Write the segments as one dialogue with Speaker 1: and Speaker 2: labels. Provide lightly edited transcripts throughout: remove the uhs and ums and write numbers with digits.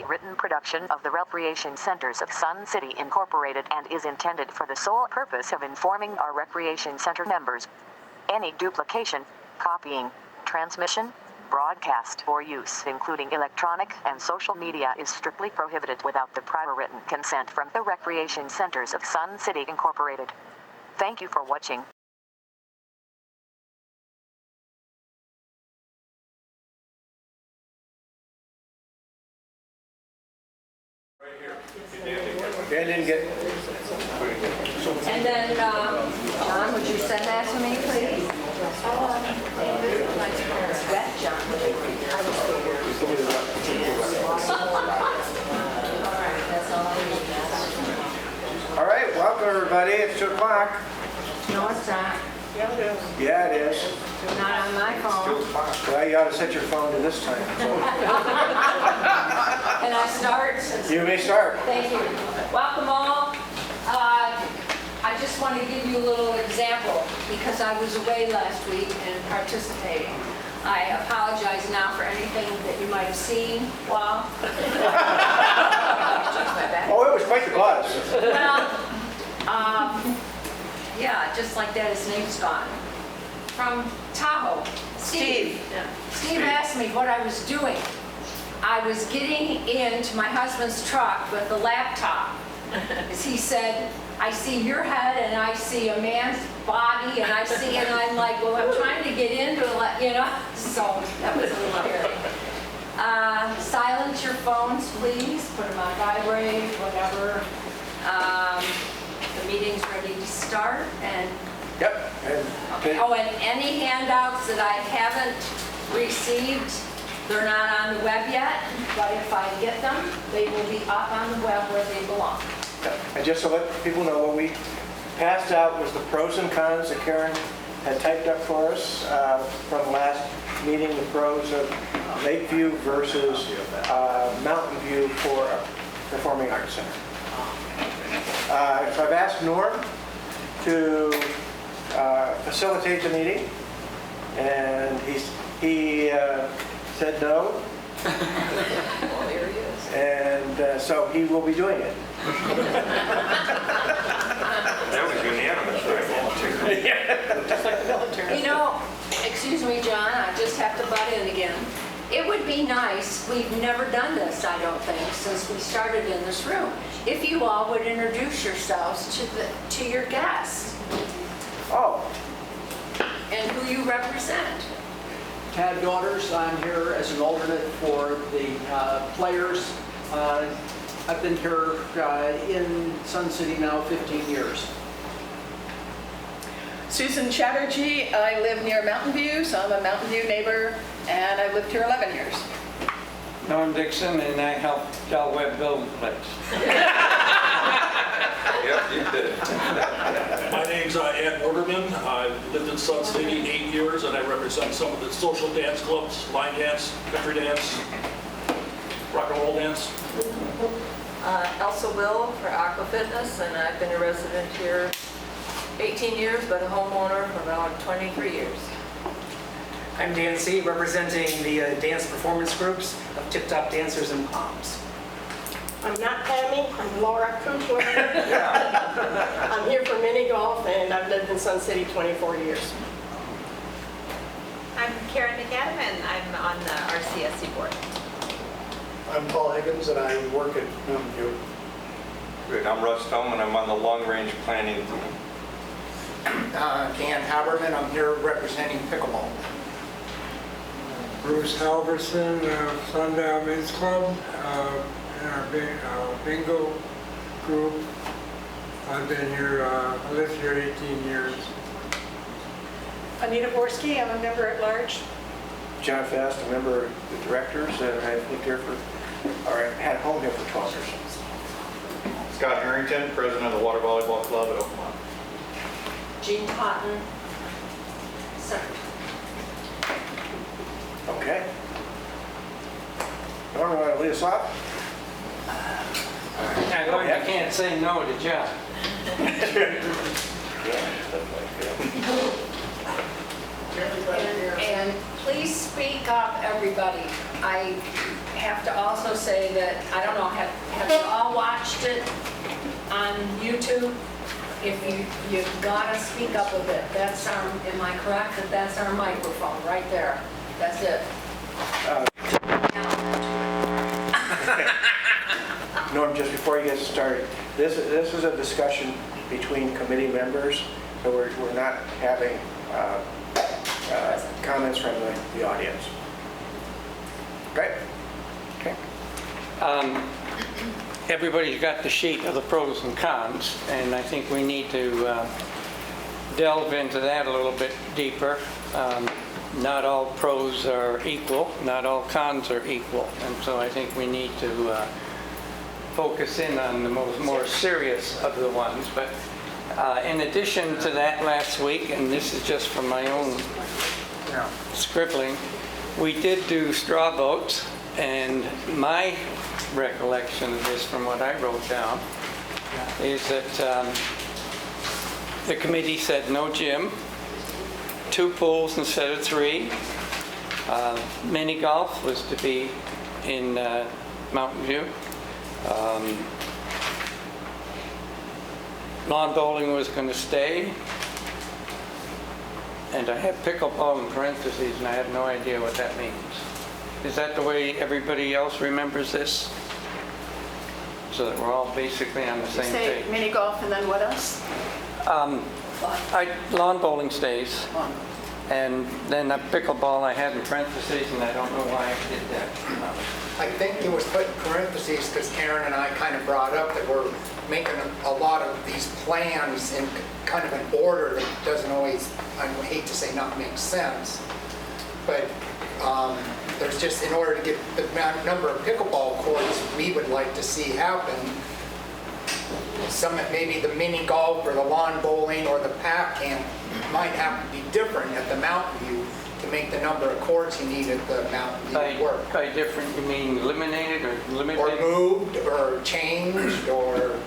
Speaker 1: a written production of the Recreation Centers of Sun City Incorporated and is intended for the sole purpose of informing our Recreation Center members. Any duplication, copying, transmission, broadcast, or use, including electronic and social media, is strictly prohibited without the prior written consent from the Recreation Centers of Sun City Incorporated. Thank you for watching.
Speaker 2: Dan didn't get.
Speaker 3: And then, John, would you send that to me, please? It's wet, John.
Speaker 2: All right, welcome everybody. It's 2 o'clock.
Speaker 3: No, it's not.
Speaker 2: Yeah, it is. Yeah, it is.
Speaker 3: Not on my phone.
Speaker 2: Well, you ought to set your phone to this time.
Speaker 3: Can I start?
Speaker 2: You may start.
Speaker 3: Thank you. Welcome all. I just want to give you a little example because I was away last week and participating. I apologize now for anything that you might have seen while.
Speaker 2: Oh, it was quite the buzz.
Speaker 3: Well, yeah, just like that, his name's gone. From Tahoe, Steve. Steve asked me what I was doing. I was getting into my husband's truck with the laptop. As he said, I see your head and I see a man's body and I'm like, well, I'm trying to get into it, you know? So that was a little scary. Silence your phones, please. Put them on vibrate, whatever. The meeting's ready to start and
Speaker 2: Yep.
Speaker 3: okay. Oh, and any handouts that I haven't received, they're not on the web yet, but if I get them, they will be up on the web where they belong.
Speaker 2: Yep. And just to let people know, what we passed out was the pros and cons that Karen had typed up for us from last meeting, the pros of Lakeview versus Mountain View for a performing arts center. So I've asked Norm to facilitate the meeting, and he said no.
Speaker 3: Well, there he is.
Speaker 2: And so he will be doing it.
Speaker 4: That was unanimous, right?
Speaker 2: Yeah.
Speaker 3: Just like the military. You know, excuse me, John, I just have to butt in again. It would be nice, we've never done this, I don't think, since we started in this room, if you all would introduce yourselves to your guests.
Speaker 2: Oh.
Speaker 3: And who you represent.
Speaker 5: Tad Daughters, I'm here as an alternate for the players. I've been here in Sun City now 15 years.
Speaker 6: Susan Chatterjee, I live near Mountain View, so I'm a Mountain View neighbor, and I've lived here 11 years.
Speaker 7: Norm Dixon, and I helped Del Webb build the place.
Speaker 4: Yep, you did.
Speaker 8: My name's Ed Orderman. I've lived in Sun City 8 years, and I represent some of the social dance clubs, line dance, country dance, rock and roll dance.
Speaker 9: Elsa Will for Aqua Fitness, and I've been a resident here 18 years, but a homeowner for about 23 years.
Speaker 10: I'm Dan C., representing the dance performance groups of Tip Top Dancers and Palms.
Speaker 11: I'm not Tammy, I'm Laura Kruschler. I'm here for mini golf, and I've lived in Sun City 24 years.
Speaker 12: I'm Karen McAdam, and I'm on the RCSC board.
Speaker 13: I'm Paul Higgins, and I work at Mountain View.
Speaker 4: Good, I'm Russ Tome, and I'm on the long-range planning team.
Speaker 10: Ken Haberman, I'm here representing pickleball.
Speaker 14: Bruce Halverson of Sundown Men's Club, in our bingo group. I've been here, I lived here 18 years.
Speaker 6: Anita Borsky, I'm a member at large.
Speaker 2: John Fast, a member of the directors, and I've lived here or had a home here for 12 years.
Speaker 4: Scott Harrington, president of the Water Volleyball Club at Oakmont.
Speaker 3: Jean Cotton, secretary.
Speaker 2: Okay. Norm, you want to lead us off?
Speaker 7: I can't say no to John.
Speaker 3: And please speak up, everybody. I have to also say that, I don't know, have you all watched it on YouTube? If you've got to speak up a bit. That's our, am I correct that that's our microphone right there? That's it.
Speaker 2: Norm, just before you get started, this is a discussion between committee members, so we're not having comments from the audience. Okay?
Speaker 7: Okay. Everybody's got the sheet of the pros and cons, and I think we need to delve into that a little bit deeper. Not all pros are equal, not all cons are equal, and so I think we need to focus in on the more serious of the ones. But in addition to that, last week, and this is just from my own scribbling, we did do straw votes, and my recollection of this from what I wrote down is that the committee said no gym, 2 pools instead of 3. Mini golf was to be in Mountain View. Lawn bowling was going to stay. And I have pickleball in parentheses, and I have no idea what that means. Is that the way everybody else remembers this? So that we're all basically on the same page.
Speaker 6: Say mini golf and then what else?
Speaker 7: Lawn bowling stays. And then a pickleball I had in parentheses, and I don't know why I did that.
Speaker 15: I think it was put in parentheses because Karen and I kind of brought up that we're making a lot of these plans in kind of an order that doesn't always, I hate to say not make sense, but there's just, in order to get the number of pickleball courts we would like to see happen, some, maybe the mini golf or the lawn bowling or the pack camp might have to be different at the Mountain View to make the number of courts you need at the Mountain View work.
Speaker 7: By different, you mean eliminated or limited?
Speaker 15: Or moved or changed or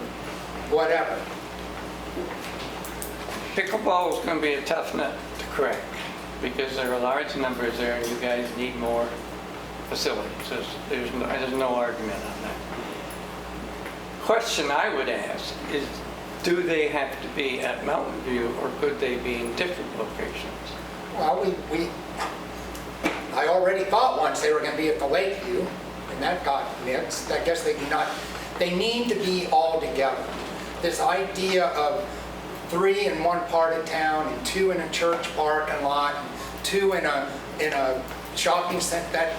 Speaker 15: whatever.
Speaker 7: Pickleball is going to be a tough nut to crack because there are large numbers there and you guys need more facilities. There's no argument on that. Question I would ask is, do they have to be at Mountain View or could they be in different locations?
Speaker 15: Well, I already thought once they were going to be at the Lakeview, and that got mixed. I guess they need to be all together. This idea of 3 in one part of town and 2 in a church parking lot, and 2 in a shopping center, that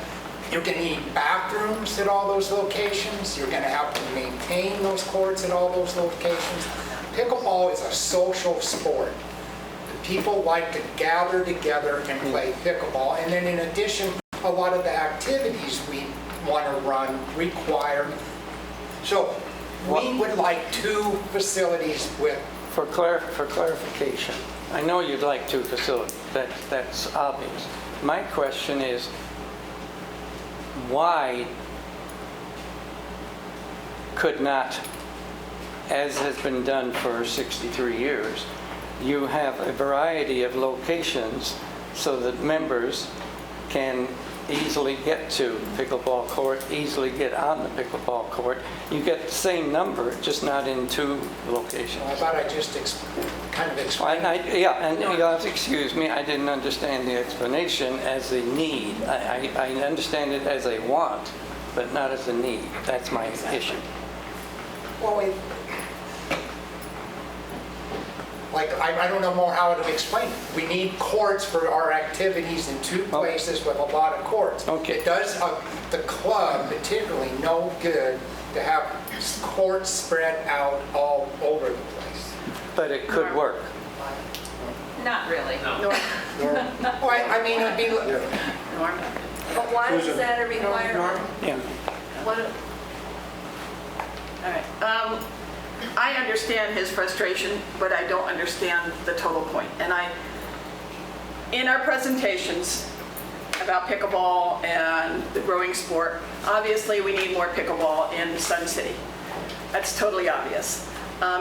Speaker 15: you're going to need bathrooms at all those locations. You're going to have to maintain those courts at all those locations. Pickleball is a social sport. People like to gather together and play pickleball. And then in addition, a lot of the activities we want to run require. So we would like 2 facilities with.
Speaker 7: For clarification, I know you'd like 2 facilities. That's obvious. My question is, why could not, as has been done for 63 years, you have a variety of locations so that members can easily get to pickleball court, easily get on the pickleball court. You get the same number, just not in 2 locations.
Speaker 15: Well, I thought I just kind of explained.
Speaker 7: You'll have to excuse me, I didn't understand the explanation as a need. I understand it as a want, but not as a need. That's my issue.
Speaker 15: Well, I don't know more how to explain it. We need courts for our activities in 2 places with a lot of courts.
Speaker 7: Okay.
Speaker 15: It does the club particularly no good to have courts spread out all over the place.
Speaker 7: But it could work.
Speaker 12: Not really.
Speaker 15: Well, I mean, it'd be.
Speaker 9: But why is that a requirement?
Speaker 7: Yeah.
Speaker 9: What,
Speaker 6: All right. I understand his frustration, but I don't understand the total point. And in our presentations about pickleball and the growing sport, obviously we need more pickleball in Sun City. That's totally obvious.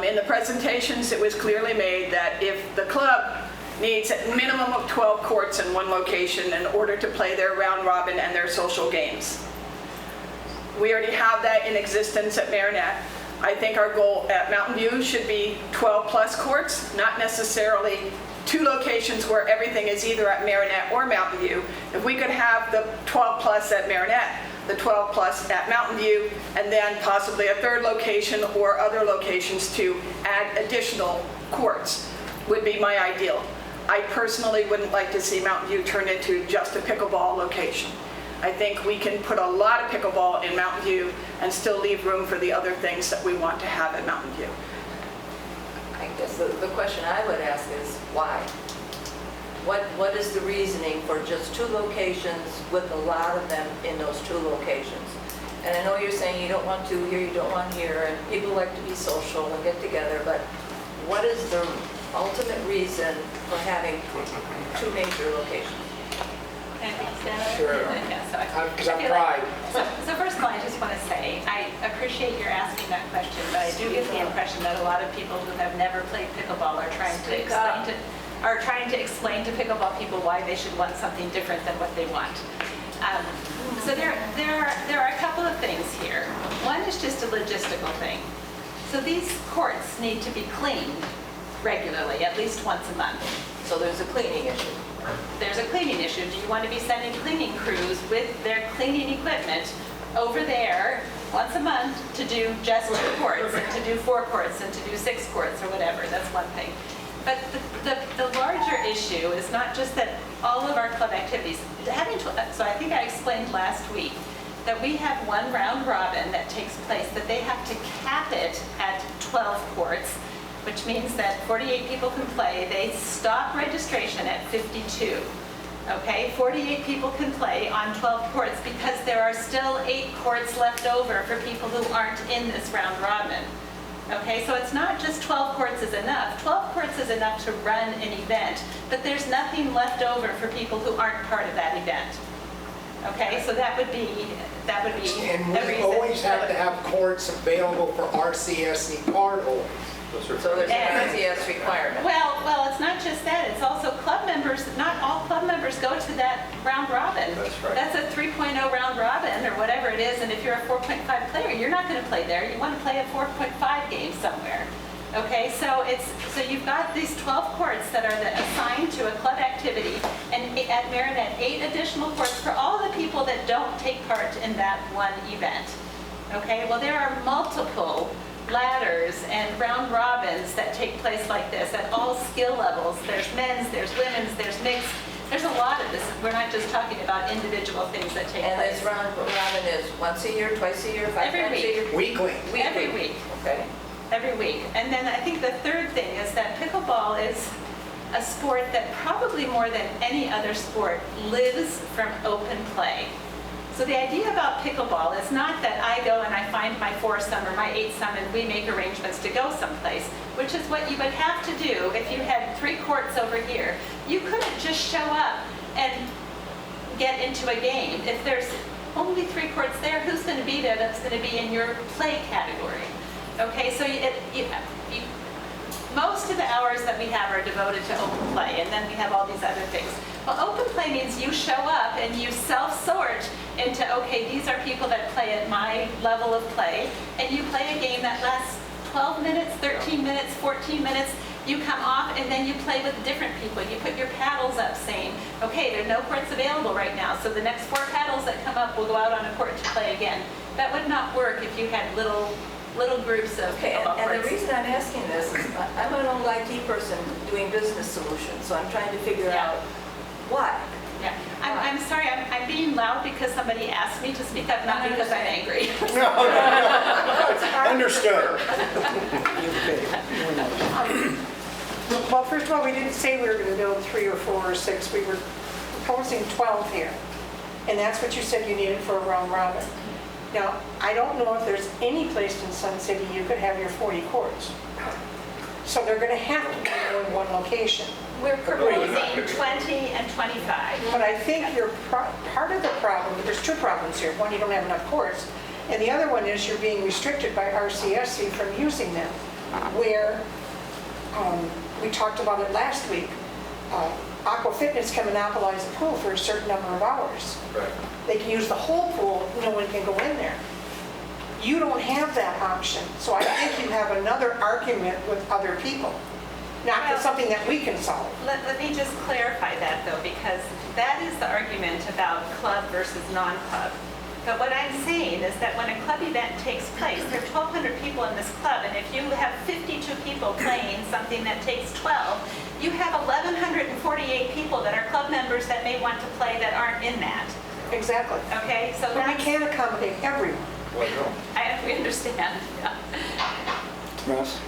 Speaker 6: In the presentations, it was clearly made that if the club needs a minimum of 12 courts in one location in order to play their round robin and their social games. We already have that in existence at Marinette. I think our goal at Mountain View should be 12-plus courts, not necessarily 2 locations where everything is either at Marinette or Mountain View. If we could have the 12-plus at Marinette, the 12-plus at Mountain View, and then possibly a 3rd location or other locations to add additional courts would be my ideal. I personally wouldn't like to see Mountain View turn into just a pickleball location. I think we can put a lot of pickleball in Mountain View and still leave room for the other things that we want to have at Mountain View.
Speaker 9: I guess the question I would ask is why? What is the reasoning for just 2 locations with a lot of them in those 2 locations? And I know you're saying you don't want 2 here, you don't want here, and people like to be social and get together, but what is the ultimate reason for having 2 major locations?
Speaker 15: Sure.
Speaker 12: Yeah, so
Speaker 15: Because
Speaker 12: I
Speaker 15: I'm
Speaker 12: feel
Speaker 15: pride.
Speaker 12: so first of all, I just want to say, I appreciate your asking that question, but I do get the impression that a lot of people who have never played pickleball are trying to explain to pickleball people why they should want something different than what they want. So there are a couple of things here. One is just a logistical thing. So these courts need to be cleaned regularly, at least once a month.
Speaker 9: So there's a cleaning issue.
Speaker 12: There's a cleaning issue. Do you want to be sending cleaning crews with their cleaning equipment over there once a month to do just 2 courts and to do 4 courts and to do 6 courts or whatever? That's one thing. But the larger issue is not just that all of our club activities, so I think I explained last week that we have one round robin that takes place, that they have to cap it at 12 courts, which means that 48 people can play. They stop registration at 52. Okay, 48 people can play on 12 courts because there are still 8 courts left over for people who aren't in this round robin. Okay, so it's not just 12 courts is enough. 12 courts is enough to run an event, but there's nothing left over for people who aren't part of that event. Okay, so that would be
Speaker 15: And
Speaker 12: the
Speaker 15: we
Speaker 12: reason.
Speaker 15: always have to have courts available for RCSC cardholders.
Speaker 9: So there's an RCS requirement.
Speaker 12: Well, it's not just that. It's also club members. Not all club members go to that round robin.
Speaker 4: That's right.
Speaker 12: That's a 3.0 round robin or whatever it is. And if you're a 4.5 player, you're not going to play there. You want to play a 4.5 game somewhere. Okay, so you've got these 12 courts that are assigned to a club activity, and at Marinette, 8 additional courts for all the people that don't take part in that one event. Okay, well, there are multiple ladders and round robins that take place like this at all skill levels. There's men's, there's women's, there's mixed. There's a lot of this. We're not just talking about individual things that take
Speaker 9: And
Speaker 12: place.
Speaker 9: this round robin is once a year, twice a year, 5
Speaker 12: Every
Speaker 9: times a
Speaker 12: week.
Speaker 9: year?
Speaker 15: Weekly.
Speaker 12: Every week.
Speaker 9: Okay.
Speaker 12: Every week. And then I think the third thing is that pickleball is a sport that probably more than any other sport lives from open play. So the idea about pickleball is not that I go and I find my foursome or my eightsome and we make arrangements to go someplace, which is what you would have to do if you had 3 courts over here. You couldn't just show up and get into a game. If there's only 3 courts there, who's going to be there that's going to be in your play category? Okay, so most of the hours that we have are devoted to open play, and then we have all these other things. Well, open play means you show up and you self-sort into, okay, these are people that play at my level of play, and you play a game that lasts 12 minutes, 13 minutes, 14 minutes. You come off and then you play with different people. You put your paddles up saying, okay, there are no courts available right now, so the next 4 paddles that come up will go out on a court to play again. That would not work if you had little groups of
Speaker 9: Okay,
Speaker 12: pickleball
Speaker 9: and the
Speaker 12: courts.
Speaker 9: reason I'm asking this is I'm an old IT person doing business solutions, so I'm trying to figure out why.
Speaker 12: Yeah, I'm sorry, I'm being loud because somebody asked me to speak up, not because I'm angry.
Speaker 15: No. Understood.
Speaker 11: Well, first of all, we didn't say we were going to build 3 or 4 or 6. We were proposing 12 here. And that's what you said you needed for a round robin. Now, I don't know if there's any place in Sun City you could have your 40 courts. So they're going to have to be in one location.
Speaker 12: We're proposing 20 and 25.
Speaker 11: But I think you're part of the problem, there's 2 problems here. One, you don't have enough courts. And the other one is you're being restricted by RCSC from using them. Where, we talked about it last week, Aqua Fitness can monopolize the pool for a certain number of hours.
Speaker 4: Right.
Speaker 11: They can use the whole pool, no one can go in there. You don't have that option. So I think you have another argument with other people, not
Speaker 12: Well,
Speaker 11: something that we can solve.
Speaker 12: Let me just clarify that though, because that is the argument about club versus non-club. But what I'm saying is that when a club event takes place, there are 1,200 people in this club, and if you have 52 people playing something that takes 12, you have 1,148 people that are club members that may want to play that aren't in that.
Speaker 11: Exactly.
Speaker 12: Okay, so
Speaker 11: But we
Speaker 12: that's,
Speaker 11: can't accommodate everyone.
Speaker 12: we understand. Yeah.
Speaker 7: Russ?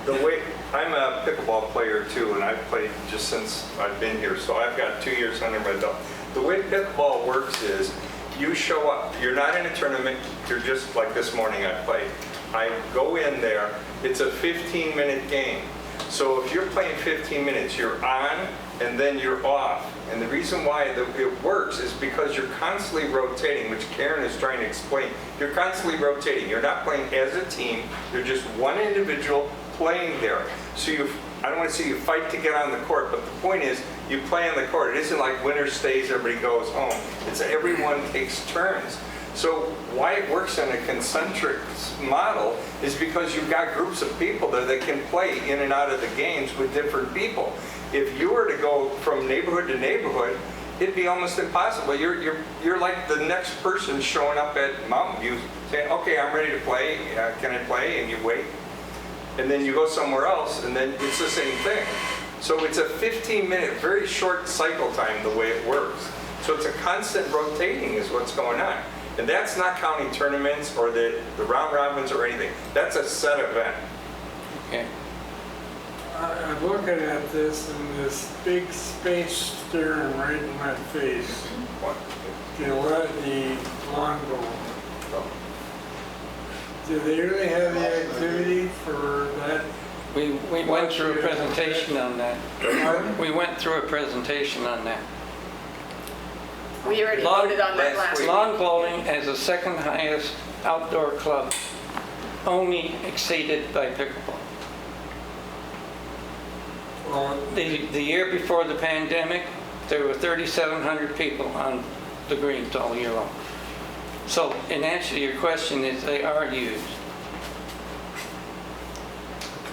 Speaker 4: The way, I'm a pickleball player too, and I've played just since I've been here, so I've got 2 years under my belt. The way pickleball works is, you show up, you're not in a tournament, you're just like this morning I played. I go in there, it's a 15-minute game. So if you're playing 15 minutes, you're on and then you're off. And the reason why it works is because you're constantly rotating, which Karen is trying to explain. You're constantly rotating. You're not playing as a team, you're just one individual playing there. So I don't want to say you fight to get on the court, but the point is, you play on the court. It isn't like winner stays, everybody goes home. It's everyone takes turns. So why it works in a concentric model is because you've got groups of people there that can play in and out of the games with different people. If you were to go from neighborhood to neighborhood, it'd be almost impossible. You're like the next person showing up at Mountain View saying, okay, I'm ready to play, can I play? And you wait. And then you go somewhere else, and then it's the same thing. So it's a 15-minute, very short cycle time the way it works. So it's a constant rotating is what's going on. And that's not counting tournaments or the round robins or anything. That's a set event.
Speaker 7: Okay.
Speaker 14: I'm looking at this and this big space staring right in my face. The lawn bowl. Do they really have the activity for that?
Speaker 7: We went through a presentation on that. We went through a presentation on that.
Speaker 6: We already voted on that last week.
Speaker 7: Lawn bowling as the second highest outdoor club, only exceeded by pickleball.
Speaker 14: Well,
Speaker 7: The year before the pandemic, there were 3,700 people on the greens all year long. So in answer to your question, is they are used.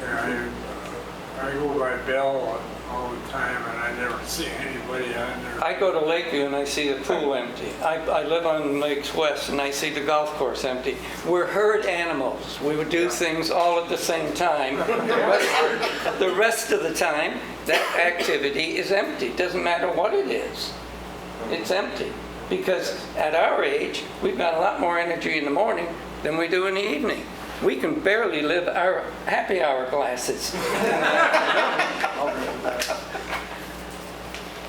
Speaker 14: I go by Bell all the time and I never see anybody on there.
Speaker 7: I go to Lakeview and I see the pool empty. I live on Lakes West and I see the golf course empty. We're herd animals. We would do things all at the same time. The rest of the time, that activity is empty. Doesn't matter what it is. It's empty. Because at our age, we've got a lot more energy in the morning than we do in the evening. We can barely live our happy hour glasses.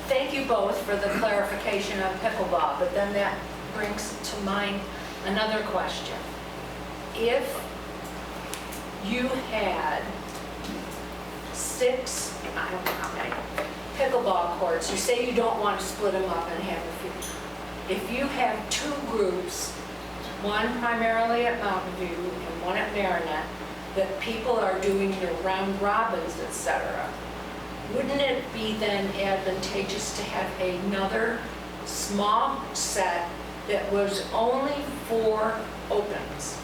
Speaker 3: Thank you both for the clarification on pickleball, but then that brings to mind another question. If you had 6, I don't know how many, pickleball courts, you say you don't want to split them up and have a few. If you have 2 groups, one primarily at Mountain View and one at Marinette, that people are doing their round robins, etc., wouldn't it be then advantageous to have another small set that was only for opens?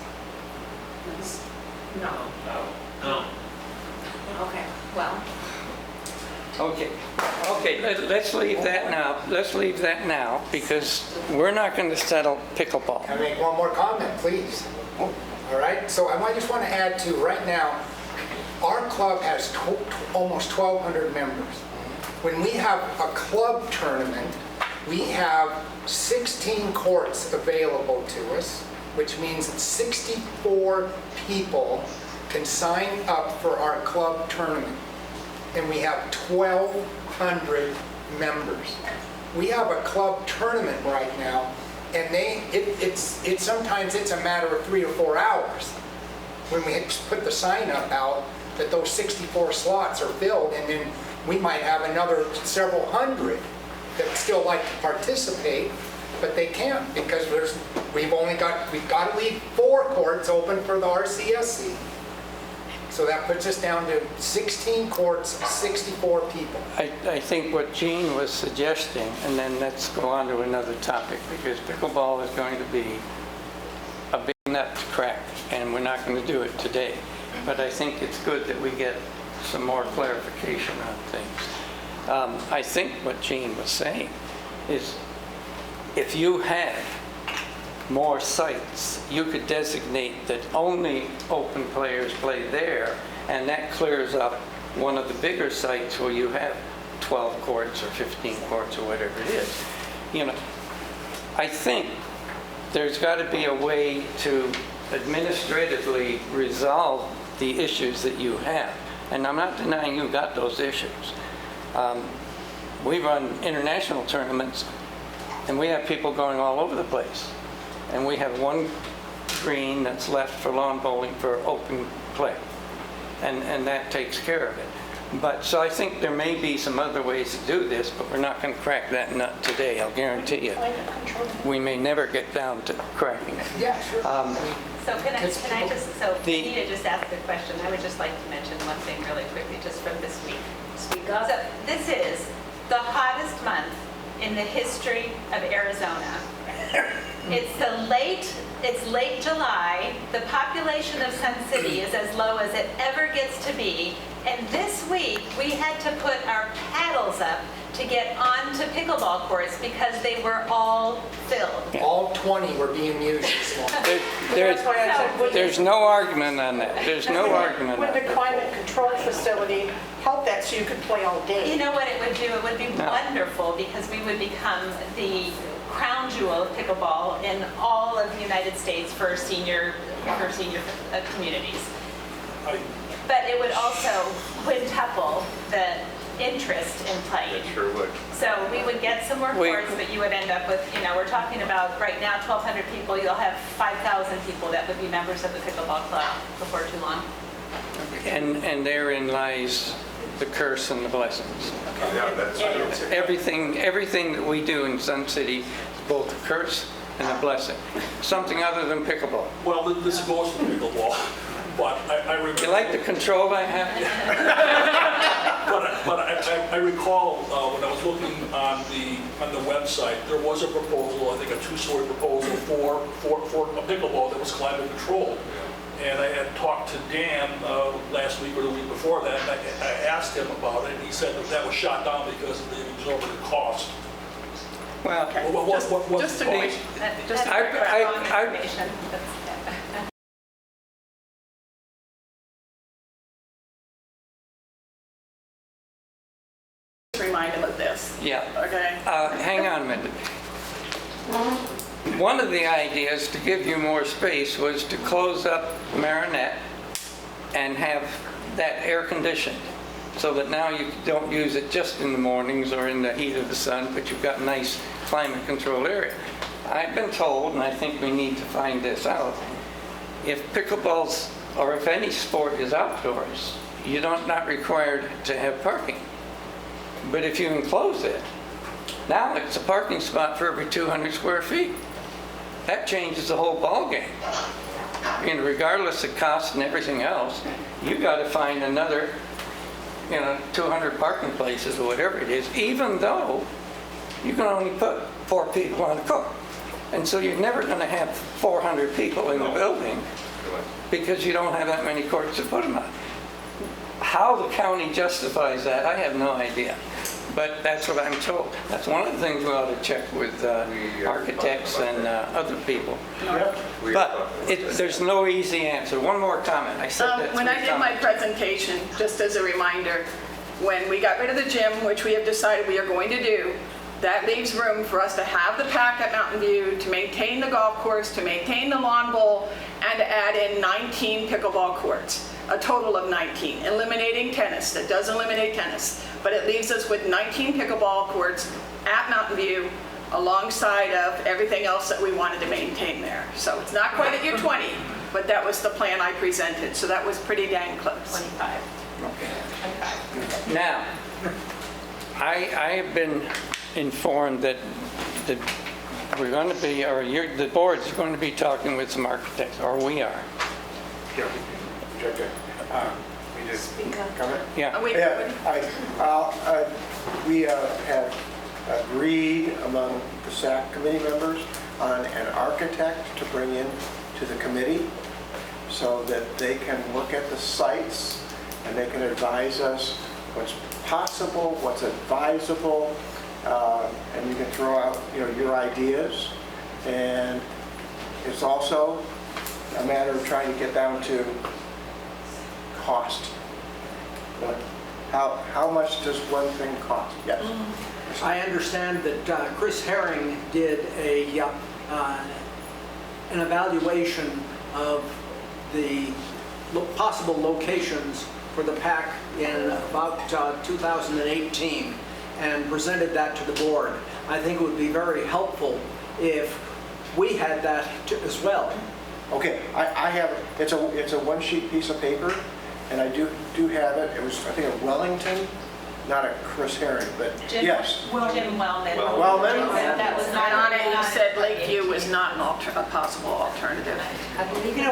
Speaker 3: No.
Speaker 10: No.
Speaker 3: Okay, well,
Speaker 7: Okay, let's leave that now. Let's leave that now because we're not going to settle pickleball.
Speaker 15: Can I make one more comment, please? All right, so I just want to add to, right now, our club has almost 1,200 members. When we have a club tournament, we have 16 courts available to us, which means 64 people can sign up for our club tournament. And we have 1,200 members. We have a club tournament right now, and sometimes it's a matter of 3 or 4 hours when we put the sign up out that those 64 slots are filled, and then we might have another several hundred that still like to participate, but they can't because we've got to leave 4 courts open for the RCSC. So that puts us down to 16 courts, 64 people.
Speaker 7: I think what Gene was suggesting, and then let's go on to another topic because pickleball is going to be a big nut to crack, and we're not going to do it today. But I think it's good that we get some more clarification on things. I think what Gene was saying is if you had more sites, you could designate that only open players play there, and that clears up one of the bigger sites where you have 12 courts or 15 courts or whatever it is. You know, I think there's got to be a way to administratively resolve the issues that you have. And I'm not denying you got those issues. We run international tournaments, and we have people going all over the place. And we have one green that's left for lawn bowling for open play. And that takes care of it. But, so I think there may be some other ways to do this, but we're not going to crack that nut today, I'll guarantee you. We may never get down to cracking it.
Speaker 15: Yeah, sure.
Speaker 12: So can I just, so Anita just asked a question. I would just like to mention one thing really quickly, just from this week.
Speaker 3: Speak up.
Speaker 12: So this is the hottest month in the history of Arizona. It's late July. The population of Sun City is as low as it ever gets to be. And this week, we had to put our paddles up to get onto pickleball courts because they were all filled.
Speaker 15: All 20 were being used this morning.
Speaker 11: That's why I said,
Speaker 7: There's no argument on that. There's no argument on
Speaker 11: would the
Speaker 7: that.
Speaker 11: climate control facility help that so you could play all day?
Speaker 12: You know what it would do? It would be wonderful because we would become the crown jewel of pickleball in all of the United States for senior communities. But it would also quintuple the interest in playing.
Speaker 4: It sure would.
Speaker 12: So we would get some more courts, but you would end up with, we're talking about right now 1,200 people. You'll have 5,000 people that would be members of the pickleball club before too long.
Speaker 7: And therein lies the curse and the blessings.
Speaker 4: Yeah, that's
Speaker 7: Everything that we do in Sun City is both a curse and a blessing. Something other than pickleball.
Speaker 8: Well, this goes to pickleball, but I remember...
Speaker 7: You like the control I have?
Speaker 8: But I recall when I was looking on the website, there was a proposal, I think a two-story proposal for a pickleball that was climate controlled. And I had talked to Dan last week or the week before that, and I asked him about it, and he said that was shot down because of the exorbitant cost.
Speaker 7: Well,
Speaker 8: What's the point?
Speaker 12: That's
Speaker 7: I-
Speaker 12: information.
Speaker 6: Remind him of this.
Speaker 7: Yeah.
Speaker 6: Okay.
Speaker 7: Hang on a minute. One of the ideas to give you more space was to close up Marinette and have that air conditioned so that now you don't use it just in the mornings or in the heat of the sun, but you've got a nice climate control area. I've been told, and I think we need to find this out, if pickleballs or if any sport is outdoors, you're not required to have parking. But if you enclose it, now it's a parking spot for every 200 square feet. That changes the whole ballgame. Regardless of cost and everything else, you got to find another, 200 parking places or whatever it is, even though you can only put 4 people on a court. And so you're never going to have 400 people in the building because you don't have that many courts to put them on. How the county justifies that, I have no idea. But that's what I'm told. That's one of the things we ought to check with architects and other people. But there's no easy answer. One more comment. I said that
Speaker 6: When I did my presentation, just as a reminder, when we got rid of the gym, which we have decided we are going to do, that leaves room for us to have the pack at Mountain View, to maintain the golf course, to maintain the lawn bowl, and to add in 19 pickleball courts, a total of 19, eliminating tennis. That does eliminate tennis, but it leaves us with 19 pickleball courts at Mountain View alongside of everything else that we wanted to maintain there. So it's not quite at your 20, but that was the plan I presented, so that was pretty dang close.
Speaker 12: 25.
Speaker 7: Okay. Now, I have been informed that we're going to be, or the board's going to be talking with some architects, or we are.
Speaker 2: We just comment?
Speaker 7: Yeah.
Speaker 6: We
Speaker 2: have agreed among the SAC committee members on an architect to bring in to the committee so that they can look at the sites and they can advise us what's possible, what's advisable, and you can throw out, your ideas. And it's also a matter of trying to get down to cost. How much does one thing cost? Yes.
Speaker 5: I understand that Chris Herring did an evaluation of the possible locations for the PAC in about 2018 and presented that to the board. I think it would be very helpful if we had that as well.
Speaker 2: Okay, I have, it's a one-sheet piece of paper, and I do have it. It was, I think, a Wellington, not a Chris Herring, but yes.
Speaker 12: Jim Wellman.
Speaker 2: Wellman?
Speaker 12: That was not
Speaker 6: And on it, you said Lakeview is not a possible alternative.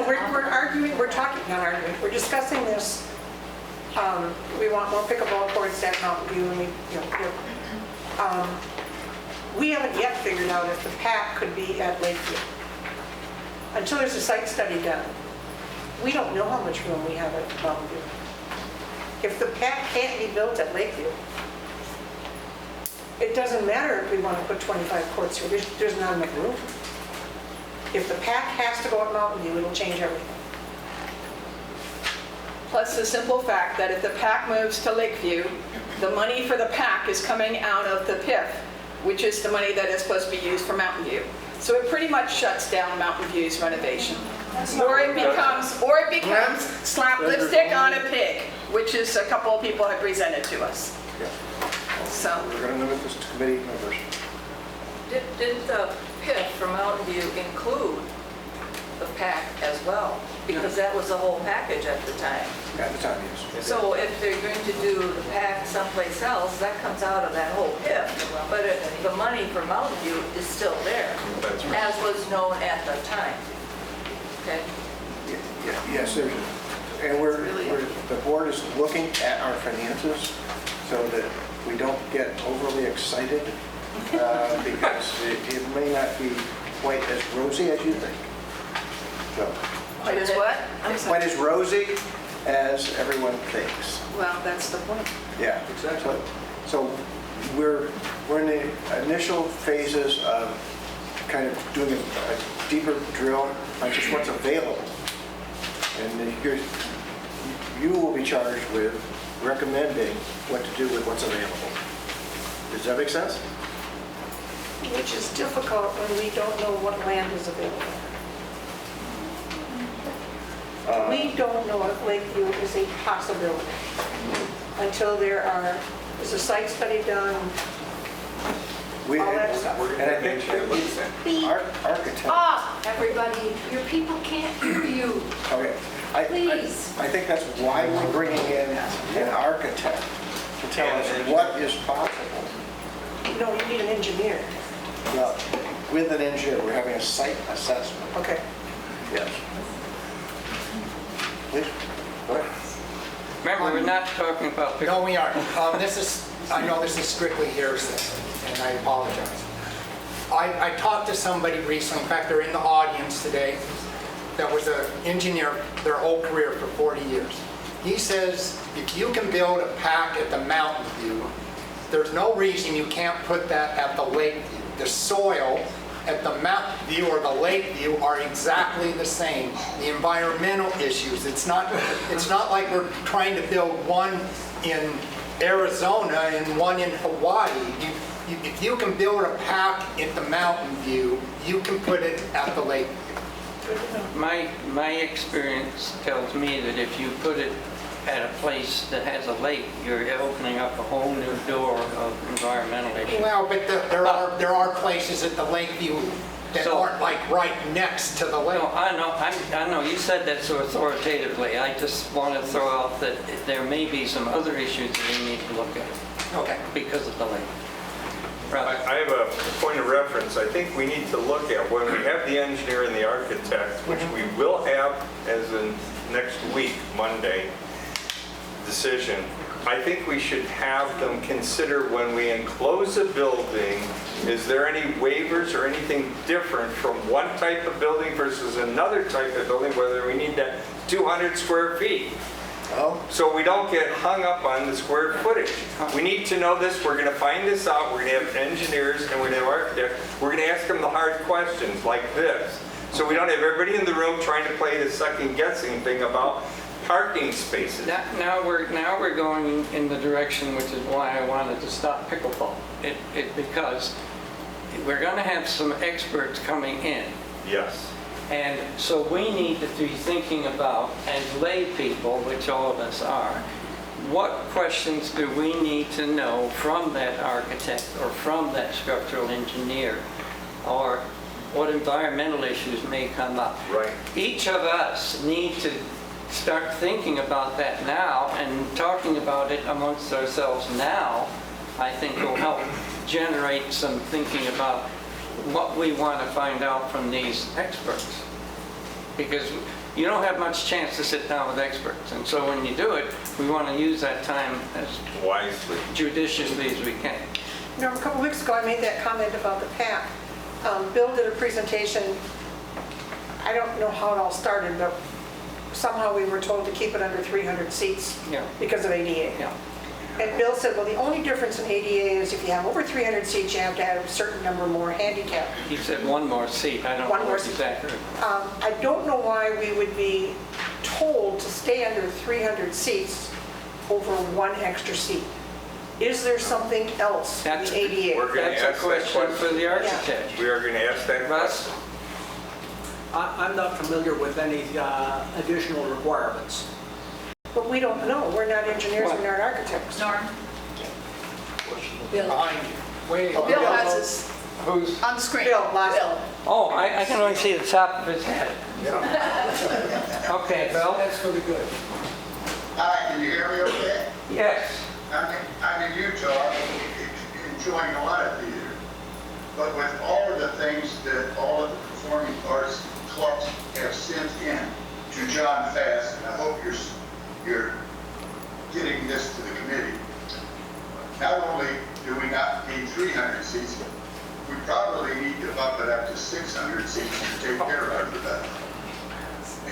Speaker 11: We're arguing, we're discussing this. We want more pickleball courts at Mountain View, and we haven't yet figured out if the PAC could be at Lakeview. Until there's a site study done, we don't know how much room we have at Mountain View. If the PAC can't be built at Lakeview, it doesn't matter if we want to put 25 courts here. There's not enough room. If the PAC has to go at Mountain View, it'll change everything.
Speaker 6: Plus the simple fact that if the PAC moves to Lakeview, the money for the PAC is coming out of the PIF, which is the money that is supposed to be used for Mountain View. So it pretty much shuts down Mountain View's renovation. Or it becomes slap lipstick on a pig, which is a couple of people have presented to us. So.
Speaker 2: We're going to limit this to committee members.
Speaker 9: Did the PIF for Mountain View include the PAC as well? Because that was the whole package at the time.
Speaker 2: At the time, yes.
Speaker 9: So if they're going to do the PAC someplace else, that comes out of that whole PIF. But the money for Mountain View is still there, as was known at the time. Okay?
Speaker 2: Yes, there's, and the board is looking at our finances so that we don't get overly excited because it may not be quite as rosy as you think. So,
Speaker 6: Quite as what?
Speaker 2: quite as rosy as everyone thinks.
Speaker 6: Well, that's the point.
Speaker 2: Yeah, exactly. So we're in the initial phases of kind of doing a deeper drill on just what's available. And you will be charged with recommending what to do with what's available. Does that make sense?
Speaker 11: Which is difficult when we don't know what land is available. We don't know if Lakeview is a possibility until there's a site study done, all that stuff.
Speaker 2: And I think our architect.
Speaker 3: Everybody, your people can't hear you.
Speaker 2: Okay.
Speaker 3: Please.
Speaker 2: I think that's why we're bringing in an architect to tell us what is possible.
Speaker 11: No, you need an engineer.
Speaker 2: Well, with an engineer, we're having a site assessment.
Speaker 11: Okay.
Speaker 2: Yes. Please, go ahead.
Speaker 7: Remember, we're not talking about
Speaker 15: No, we aren't. I know this is strictly hearsay, and I apologize. I talked to somebody recently, in fact, they're in the audience today, that was an engineer their whole career for 40 years. He says, if you can build a PAC at the Mountain View, there's no reason you can't put that at the Lake View. The soil at the Mountain View or the Lake View are exactly the same. The environmental issues, it's not like we're trying to build one in Arizona and one in Hawaii. If you can build a PAC at the Mountain View, you can put it at the Lake View.
Speaker 7: My experience tells me that if you put it at a place that has a lake, you're opening up a whole new door of environmental issues.
Speaker 15: Well, but there are places at the Lake View that aren't like right next to the lake.
Speaker 7: No, I know. You said that so authoritatively. I just want to throw out that there may be some other issues that we need to look at.
Speaker 15: Okay.
Speaker 7: Because of the lake.
Speaker 4: I have a point of reference. I think we need to look at when we have the engineer and the architect, which we will have as in next week, Monday, decision. I think we should have them consider when we enclose a building, is there any waivers or anything different from one type of building versus another type of building, whether we need that 200 square feet? So we don't get hung up on the square footage. We need to know this, we're gonna find this out, we're gonna have engineers and we're gonna have architects, we're gonna ask them the hard questions like this. So we don't have everybody in the room trying to play the second guessing thing about parking spaces.
Speaker 7: Now we're going in the direction, which is why I wanted to stop pickleball. Because we're gonna have some experts coming in.
Speaker 4: Yes.
Speaker 7: And so we need to be thinking about, as lay people, which all of us are, what questions do we need to know from that architect or from that structural engineer? Or what environmental issues may come up?
Speaker 4: Right.
Speaker 7: Each of us need to start thinking about that now, and talking about it amongst ourselves now, I think will help generate some thinking about what we want to find out from these experts. Because you don't have much chance to sit down with experts. And so when you do it, we want to use that time as
Speaker 4: wisely,
Speaker 7: judiciously as we can.
Speaker 11: You know, a couple weeks ago, I made that comment about the PAC. Bill did a presentation. I don't know how it all started, but somehow we were told to keep it under 300 seats because of ADA.
Speaker 7: Yeah.
Speaker 11: And Bill said, well, the only difference in ADA is if you have over 300 seats, you have to have a certain number more handicap.
Speaker 7: He said one more seat. I don't know exactly.
Speaker 11: I don't know why we would be told to stay under 300 seats over one extra seat. Is there something else in the ADA?
Speaker 4: We're going to ask
Speaker 7: That's a question for the architect.
Speaker 4: We are going to ask that question.
Speaker 5: I'm not familiar with any additional requirements.
Speaker 11: But we don't know. We're not engineers, we're not architects.
Speaker 12: Norm?
Speaker 9: Bill.
Speaker 15: Behind you. Way
Speaker 6: Bill has his,
Speaker 7: Who's?
Speaker 6: on screen.
Speaker 11: Bill, last one.
Speaker 7: Oh, I can only see the top of his head. Okay, Bill?
Speaker 5: That's for the good.
Speaker 16: Hi, can you hear me okay?
Speaker 7: Yes.
Speaker 16: I'm in Utah, enjoying a lot of theater. But with all of the things that all of the performing arts clubs have sent in to John Fast, and I hope you're getting this to the committee. Not only do we not need 300 seats, we probably need to bump it up to 600 seats to take care of everybody.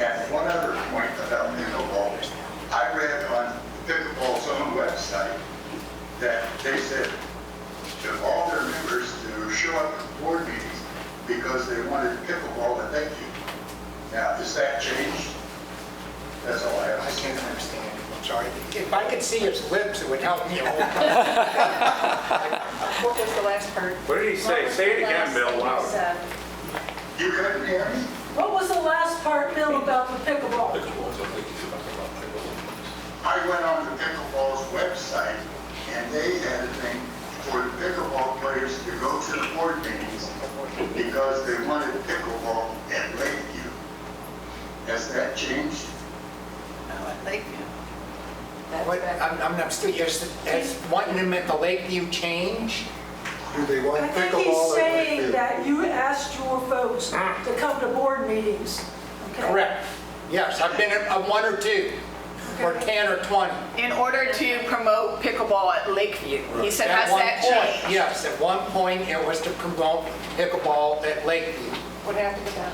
Speaker 16: And one other point about pickleball, I read on Pickleball's own website that they said to all their members to show up at board meetings because they wanted pickleball at Lakeview. Now, is that changed? That's all I have to
Speaker 15: I
Speaker 16: say.
Speaker 15: can't understand it. I'm sorry. If I could see his lips, it would help me a whole lot.
Speaker 11: What was the last part?
Speaker 4: What did he say? Say it again, Bill, loud.
Speaker 16: You couldn't hear me?
Speaker 11: What was the last part, Bill, about the pickleball?
Speaker 16: I went on to Pickleball's website, and they had a thing for the pickleball players to go to the board meetings because they wanted pickleball at Lakeview. Has that changed?
Speaker 9: No, at Lakeview.
Speaker 15: What, I'm still, has wanting them at the Lakeview change?
Speaker 13: Do they want
Speaker 11: I think
Speaker 13: pickleball?
Speaker 11: he's
Speaker 13: or
Speaker 11: saying
Speaker 13: Lakeview?
Speaker 11: that you asked your folks to come to board meetings. Okay?
Speaker 15: Correct. Yes, I've been at one or two, or 10 or 20.
Speaker 6: In order to promote pickleball at Lakeview. He said,
Speaker 15: At
Speaker 6: has
Speaker 15: one
Speaker 6: that
Speaker 15: point,
Speaker 6: changed?
Speaker 15: yes, at one point it was to promote pickleball at Lakeview.
Speaker 11: What happened to that?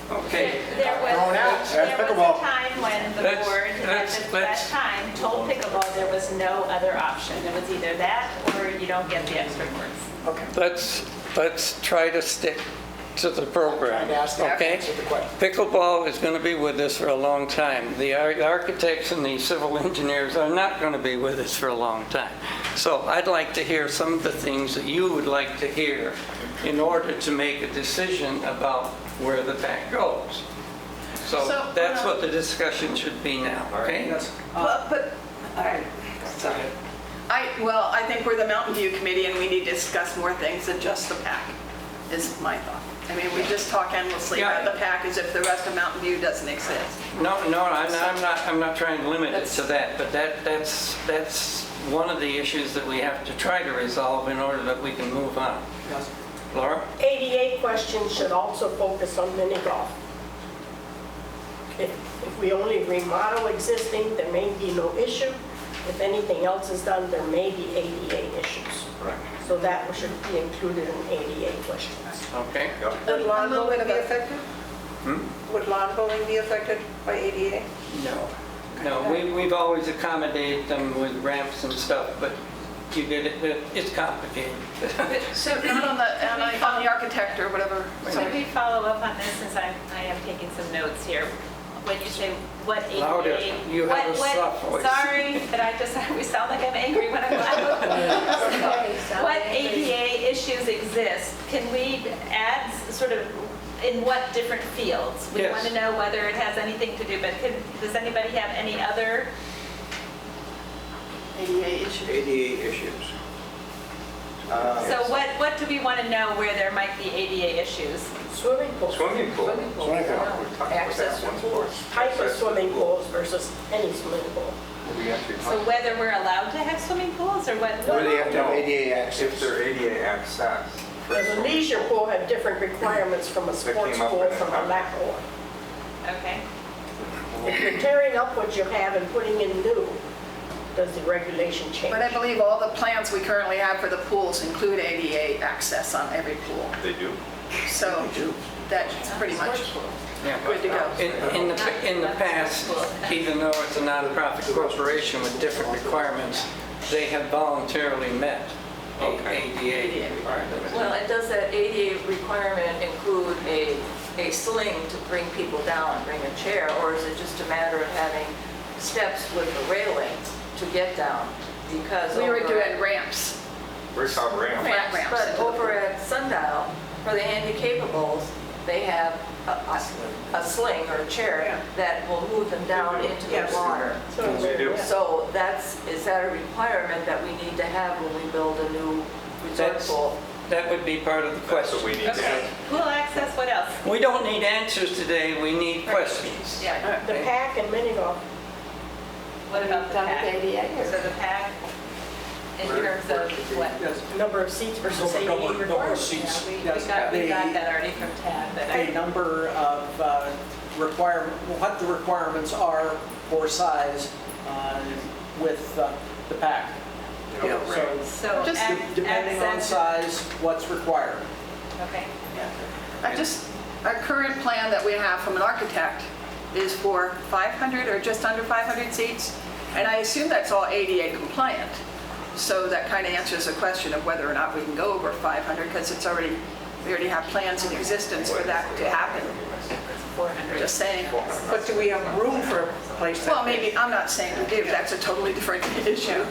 Speaker 7: Okay.
Speaker 12: There
Speaker 15: Thrown out.
Speaker 12: was a time when the
Speaker 7: Let's-
Speaker 12: board, at that
Speaker 7: let's-
Speaker 12: time, told pickleball there was no other option. It was either that or you don't get the extra courts.
Speaker 7: Let's try to stick to the program,
Speaker 15: Trying to ask that,
Speaker 7: okay?
Speaker 15: answer the question.
Speaker 7: Pickleball is going to be with us for a long time. The architects and the civil engineers are not going to be with us for a long time. So I'd like to hear some of the things that you would like to hear in order to make a decision about where the pack goes. So that's what the discussion should be now, okay?
Speaker 6: But, all right. Sorry. I think we're the Mountain View Committee and we need to discuss more things than just the PAC, is my thought. I mean, we just talk endlessly about the PAC as if the rest of Mountain View doesn't exist.
Speaker 7: No, I'm not trying to limit it to that, but that's one of the issues that we have to try to resolve in order that we can move on.
Speaker 5: Yes.
Speaker 7: Laura?
Speaker 17: ADA questions should also focus on mini golf. If we only remodel existing, there may be no issue. if anything else is done, there may be ADA issues.
Speaker 4: Right.
Speaker 17: So that should be included in ADA questions.
Speaker 7: Okay.
Speaker 11: Would lawn mowing be affected? Would lawn mowing be affected by ADA?
Speaker 7: No. No, we've always accommodated them with ramps and stuff, but you did it, it's complicated.
Speaker 6: So not on the architect or whatever.
Speaker 12: So we follow up on this since I am taking some notes here. When you say what ADA...
Speaker 7: Louder. You have a soft voice.
Speaker 12: Sorry, but we sound like I'm angry when I'm loud. What ADA issues exist? Can we add sort of in what different fields? We
Speaker 7: Yes.
Speaker 12: want to know whether it has anything to do, but does anybody have any other?
Speaker 6: ADA issues.
Speaker 2: ADA issues.
Speaker 12: So what do we want to know where there might be ADA issues?
Speaker 17: Swimming pools.
Speaker 4: Swimming pool.
Speaker 2: Swimming pool.
Speaker 4: We talked about that
Speaker 17: Access to
Speaker 4: once
Speaker 17: pools,
Speaker 4: before.
Speaker 17: type of
Speaker 4: Access to
Speaker 17: swimming
Speaker 4: pool.
Speaker 17: pools versus any swimming pool.
Speaker 4: We actually
Speaker 12: So
Speaker 4: talked.
Speaker 12: whether we're allowed to have swimming pools or what?
Speaker 2: Where they have to have
Speaker 4: No.
Speaker 2: ADA access.
Speaker 4: If they're ADA access.
Speaker 17: Because a leisure pool have different requirements from a sports
Speaker 4: came up
Speaker 17: pool
Speaker 4: in
Speaker 17: from a
Speaker 4: it.
Speaker 17: lap pool.
Speaker 12: Okay.
Speaker 17: If you're tearing up what you have and putting in new, does the regulation change?
Speaker 6: But I believe all the plans we currently have for the pools include ADA access on every pool.
Speaker 4: They do.
Speaker 6: So that's pretty much
Speaker 7: Yeah.
Speaker 6: good to go.
Speaker 7: In the past, even though it's a nonprofit corporation with different requirements, they have voluntarily met ADA requirements.
Speaker 9: Well, and does that ADA requirement include a sling to bring people down, bring a chair, or is it just a matter of having steps with a railing to get down? Because
Speaker 6: We were
Speaker 9: over
Speaker 6: doing
Speaker 9: at-
Speaker 6: ramps.
Speaker 4: We're talking ramp.
Speaker 6: Ramps
Speaker 9: But
Speaker 6: into the
Speaker 9: over
Speaker 6: pool.
Speaker 9: at Sundial, for the handicapables, they have a sling or a chair that will move them down into the water.
Speaker 4: They do.
Speaker 9: So is that a requirement that we need to have when we build a new resort
Speaker 7: That's-
Speaker 9: pool?
Speaker 7: That would be part of the
Speaker 4: That's what
Speaker 7: question.
Speaker 4: we need to
Speaker 12: Okay.
Speaker 4: have.
Speaker 12: Pool access, what else?
Speaker 7: We don't need answers today, we need questions.
Speaker 12: Yeah.
Speaker 17: The pack and mini golf.
Speaker 12: What about the
Speaker 17: Done with
Speaker 12: pack?
Speaker 17: ADA or-
Speaker 12: So the pack, in terms of what?
Speaker 5: Yes.
Speaker 17: Number of seats versus ADA
Speaker 8: Number of
Speaker 17: requirements.
Speaker 8: seats.
Speaker 12: We
Speaker 5: Yes,
Speaker 12: got
Speaker 5: the-
Speaker 12: that already from Tad, but
Speaker 5: A number of what the requirements are for size with the pack. You know,
Speaker 12: So
Speaker 6: Just
Speaker 5: depending on
Speaker 12: access-
Speaker 5: size, what's required.
Speaker 12: Okay.
Speaker 6: Our current plan that we have from an architect is for 500 or just under 500 seats, and I assume that's all ADA compliant. So that kind of answers the question of whether or not we can go over 500, because we already have plans in existence for that to happen.
Speaker 12: 400.
Speaker 6: Just saying.
Speaker 11: But do we have room for a place that
Speaker 6: Well, maybe, I'm not saying we do, that's a totally different issue.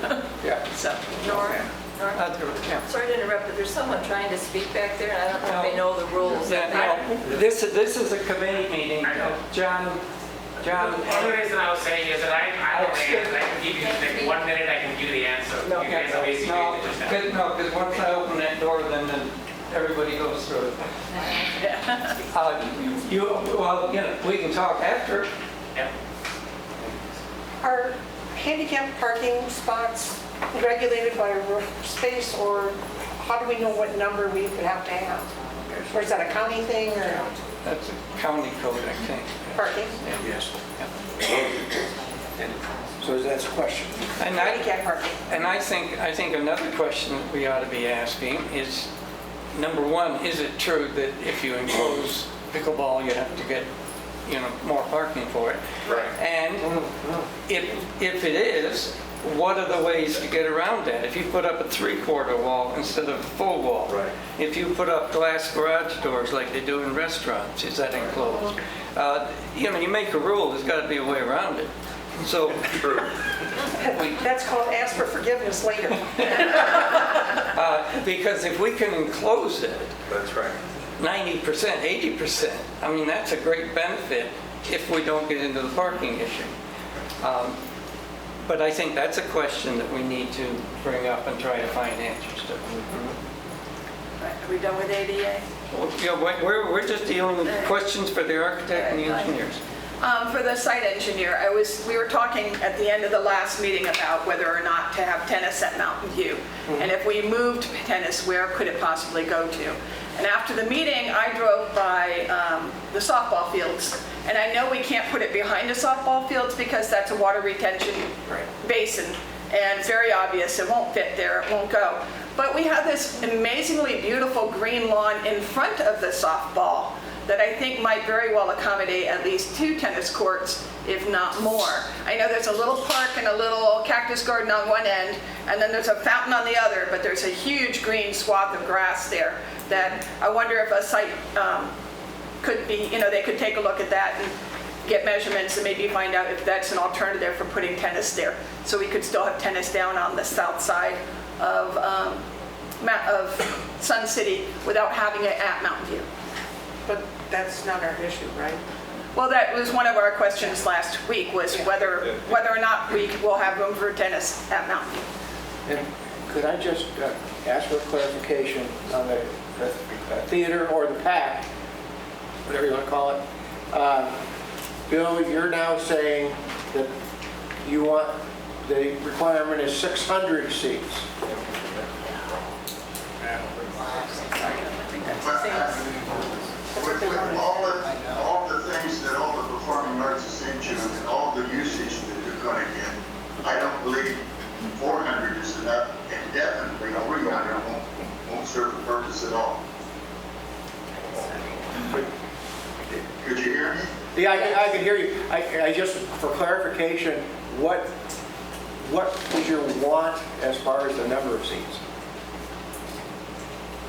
Speaker 2: Yeah.
Speaker 6: So,
Speaker 9: Nora?
Speaker 7: Yeah.
Speaker 9: Sorry to interrupt, but there's someone trying to speak back there, and I don't know if they know the rules.
Speaker 7: Yeah, no, this is a committee meeting. John,
Speaker 18: The only reason I was saying is that I don't answer. I can give you, like, 1 minute, I can give you the answer. You guys are basically just that.
Speaker 7: because once I open that door, then everybody goes through it. We can talk after.
Speaker 18: Yeah.
Speaker 11: Are handicap parking spots regulated by roof space, or how do we know what number we would have to have? Or is that a county thing, or
Speaker 7: That's a county code, I think.
Speaker 11: parking?
Speaker 2: Yes. So that's a question.
Speaker 7: And
Speaker 11: Handicap parking.
Speaker 7: I think another question that we ought to be asking is, number one, is it true that if you enclose pickleball, you have to get, more parking for it?
Speaker 4: Right.
Speaker 7: And if it is, what are the ways to get around that? If you put up a 3/4 wall instead of a full wall?
Speaker 4: Right.
Speaker 7: If you put up glass garage doors like they do in restaurants, is that enclosed? You make a rule, there's got to be a way around it. So,
Speaker 4: True.
Speaker 11: That's called ask for forgiveness later.
Speaker 7: because if we can enclose it,
Speaker 4: That's right.
Speaker 7: 90%, 80%, that's a great benefit if we don't get into the parking issue. But I think that's a question that we need to bring up and try to find answers to.
Speaker 6: right, are we done with ADA?
Speaker 7: We're just dealing with questions for the architect and the engineers.
Speaker 6: For the site engineer, we were talking at the end of the last meeting about whether or not to have tennis at Mountain View. And if we moved tennis, where could it possibly go to? And after the meeting, I drove by the softball fields. And I know we can't put it behind the softball fields because that's a water retention basin. and very obvious, it won't fit there, it won't go. But we have this amazingly beautiful green lawn in front of the softball that I think might very well accommodate at least 2 tennis courts, if not more. I know there's a little park and a little cactus garden on one end, and then there's a fountain on the other, but there's a huge green swath of grass there that I wonder if a site could be, they could take a look at that and get measurements and maybe find out if that's an alternative for putting tennis there. So we could still have tennis down on the south side of Sun City without having it at Mountain View.
Speaker 11: But that's not our issue, right?
Speaker 6: Well, that was one of our questions last week, was whether or not we will have room for tennis at Mountain View.
Speaker 2: And could I just ask for clarification on the theater or the PAC, whatever you want to call it? Bill, you're now saying that you want, the requirement is 600 seats.
Speaker 16: With all the things that all the performing arts is into and all the usage that they're going to get, I don't believe 400 is enough, and definitely 300 won't serve the purpose at all. Could you hear me?
Speaker 2: Yeah, I can hear you. I just, for clarification, what is your want as far as the number of seats?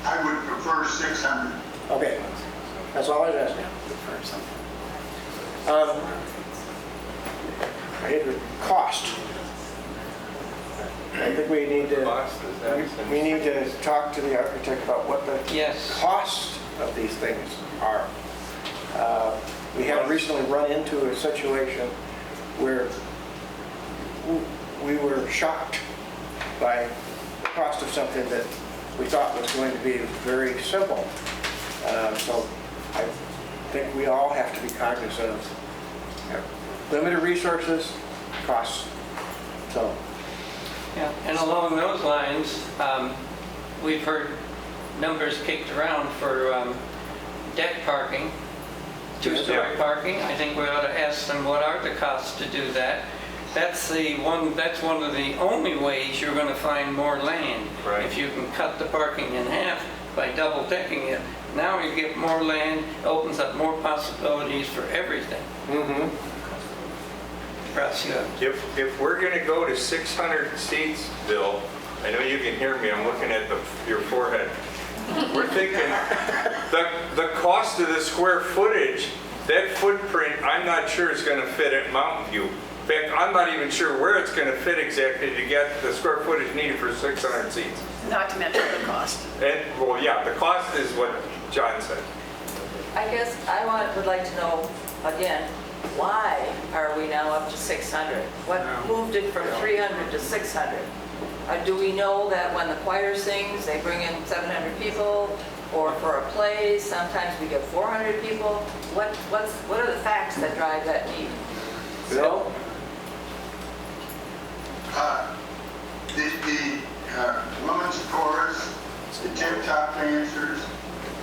Speaker 16: I would prefer 600.
Speaker 2: Okay, that's all I was asking. Cost. I think we need to talk to the architect about what the cost of these things are. We have recently run into a situation where we were shocked by the cost of something that we thought was going to be very simple. So I think we all have to be cognizant of limited resources, costs. So.
Speaker 7: Yeah, and along those lines, we've heard numbers kicked around for deck parking, two-story parking. I think we ought to ask them what are the costs to do that. That's one of the only ways you're going to find more land.
Speaker 4: Right.
Speaker 7: If you can cut the parking in half by double decking it, now you get more land, opens up more possibilities for everything.
Speaker 2: Mm-hmm.
Speaker 4: If we're going to go to 600 seats, Bill, I know you can hear me, I'm looking at your forehead. We're thinking the cost of the square footage, that footprint, I'm not sure is going to fit at Mountain View. In fact, I'm not even sure where it's going to fit exactly to get the square footage needed for 600 seats.
Speaker 6: Not to mention the cost.
Speaker 4: And, well, yeah, the cost is what John said.
Speaker 9: I guess I would like to know, again, why are we now up to 600? What moved it from 300 to 600? Do we know that when the choir sings, they bring in 700 people? Or for a play, sometimes we get 400 people? What are the facts that drive that need?
Speaker 2: Bill?
Speaker 16: The women's chorus, the tip-top dancers,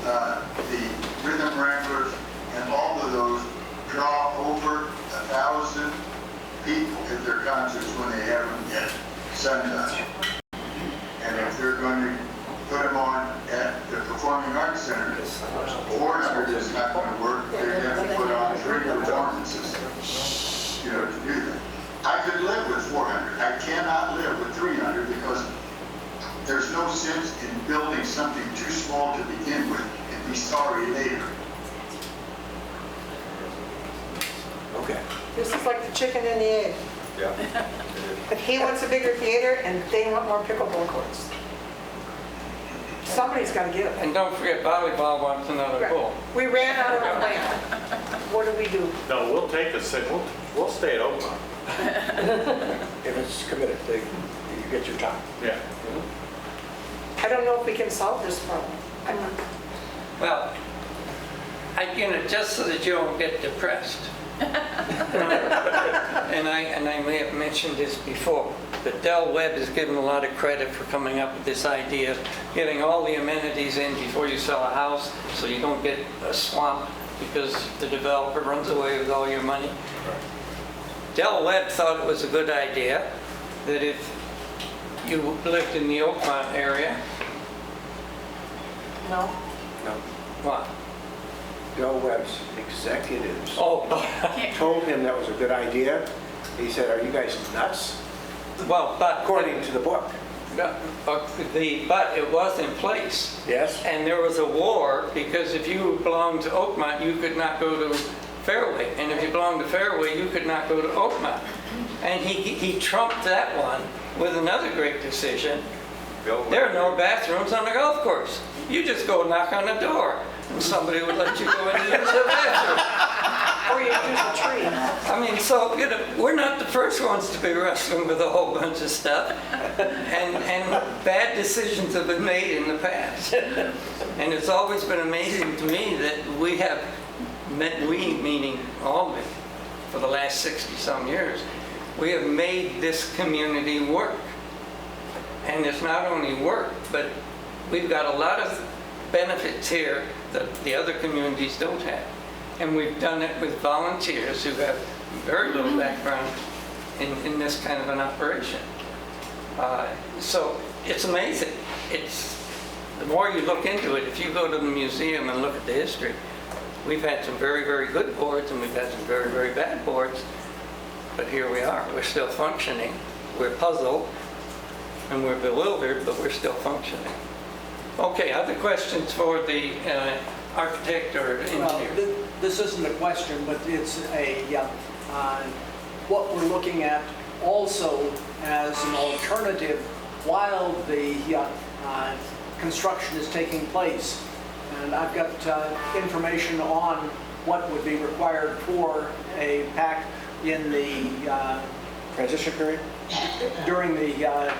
Speaker 16: the rhythm wranglers, and all of those draw over 1,000 people at their concerts when they have them at sundown. And if they're going to put them on at the Performing Arts Center, 400 is not going to work. They're going to put on 3 performances, to do that. I could live with 400. I cannot live with 300 because there's no sense in building something too small to begin with and be sorry later.
Speaker 2: Okay.
Speaker 11: This is like the chicken and the egg.
Speaker 4: Yeah.
Speaker 11: But he wants a bigger theater and they want more pickleball courts. Somebody's got to give.
Speaker 7: And don't forget, volleyball wants another pool.
Speaker 11: We ran out of land. What do we do?
Speaker 19: No, we'll take a sit. We'll stay at Oakmont.
Speaker 2: If it's committed, you get your time.
Speaker 19: Yeah.
Speaker 11: I don't know if we can solve this problem.
Speaker 7: Well, just so that you don't get depressed. and I may have mentioned this before, but Del Webb is given a lot of credit for coming up with this idea of getting all the amenities in before you sell a house so you don't get a swamp because the developer runs away with all your money. Del Webb thought it was a good idea that if you lived in the Oakmont area.
Speaker 11: No?
Speaker 2: No.
Speaker 7: What?
Speaker 2: Joe Webb's executives
Speaker 7: Oh,
Speaker 2: told him that was a good idea. He said, "Are you guys nuts?"
Speaker 7: well, but
Speaker 2: According to the book.
Speaker 7: but it was in place.
Speaker 2: Yes?
Speaker 7: And there was a war because if you belonged to Oakmont, you could not go to Fairway. And if you belonged to Fairway, you could not go to Oakmont. And he trumped that one with another great decision. There are no bathrooms on the golf course. You just go knock on the door and somebody would let you go in and use the bathroom.
Speaker 11: Or you use a tree.
Speaker 7: I mean, so, we're not the first ones to be wrestling with a whole bunch of stuff. And bad decisions have been made in the past. And it's always been amazing to me that we have, we meaning all of it, for the last 60-some years, we have made this community work. And it's not only work, but we've got a lot of benefits here that the other communities don't have. And we've done it with volunteers who have very little background in this kind of an operation. So it's amazing. The more you look into it, if you go to the museum and look at the history, we've had some very, very good boards and we've had some very, very bad boards. But here we are. We're still functioning. We're puzzled and we're bewildered, but we're still functioning. Okay, other questions for the architect or engineer?
Speaker 5: Well, this isn't a question, but it's what we're looking at also as an alternative while the construction is taking place. And I've got information on what would be required for a PAC in the
Speaker 2: Transition period?
Speaker 5: during the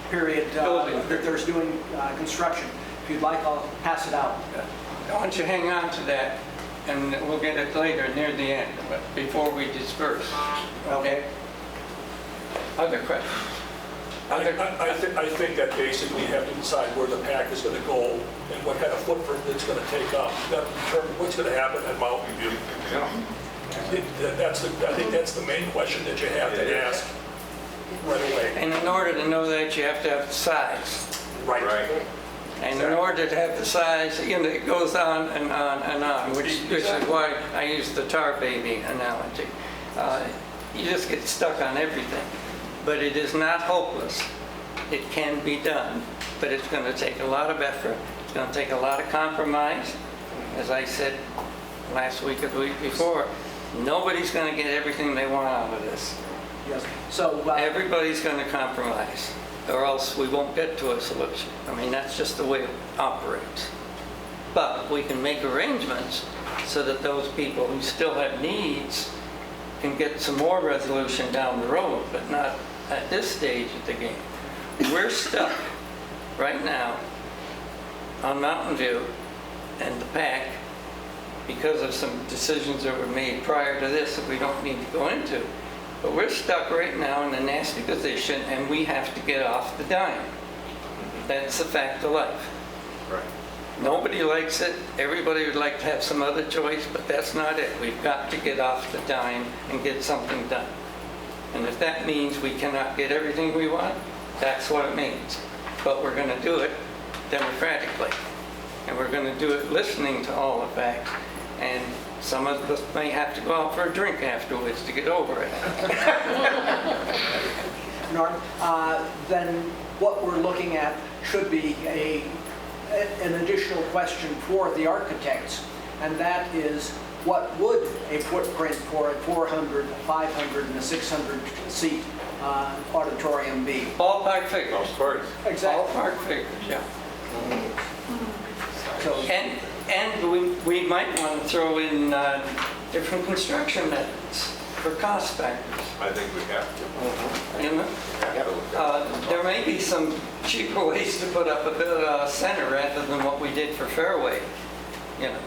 Speaker 5: period that there's doing construction. If you'd like, I'll pass it out.
Speaker 7: Why don't you hang on to that, and we'll get it later, near the end, but before we disperse. Okay? Other questions?
Speaker 8: I think that basically you have to decide where the PAC is going to go and what kind of footprint it's going to take up. You've got to determine what's going to happen at Mountain View. I think that's the main question that you have to ask right away.
Speaker 7: And in order to know that, you have to have the size.
Speaker 8: Right.
Speaker 7: And in order to have the size, it goes on and on and on, which is why I use the tar baby analogy. You just get stuck on everything. But it is not hopeless. It can be done, but it's going to take a lot of effort. It's going to take a lot of compromise. As I said last week or the week before, nobody's going to get everything they want out of this.
Speaker 5: Yes. So
Speaker 7: everybody's going to compromise, or else we won't get to a solution. I mean, that's just the way it operates. But we can make arrangements so that those people who still have needs can get some more resolution down the road, but not at this stage of the game. We're stuck right now on Mountain View and the PAC because of some decisions that were made prior to this that we don't need to go into. But we're stuck right now in a nasty position and we have to get off the dime. That's a fact of life.
Speaker 19: Right.
Speaker 7: Nobody likes it. Everybody would like to have some other choice, but that's not it. We've got to get off the dime and get something done. And if that means we cannot get everything we want, that's what it means. But we're going to do it democratically. And we're going to do it listening to all the facts. And some of us may have to go out for a drink afterwards to get over it.
Speaker 5: Norm, then what we're looking at should be an additional question for the architects, and that is, what would a footprint for a 400, 500, and a 600-seat auditorium be?
Speaker 7: Ballpark figures.
Speaker 19: Of course.
Speaker 5: Exactly.
Speaker 7: Ballpark figures, yeah.
Speaker 5: So,
Speaker 7: And we might want to throw in different construction methods for cost factors.
Speaker 4: I think we have to.
Speaker 7: You know? There may be some cheaper ways to put up a bit of center rather than what we did for Fairway,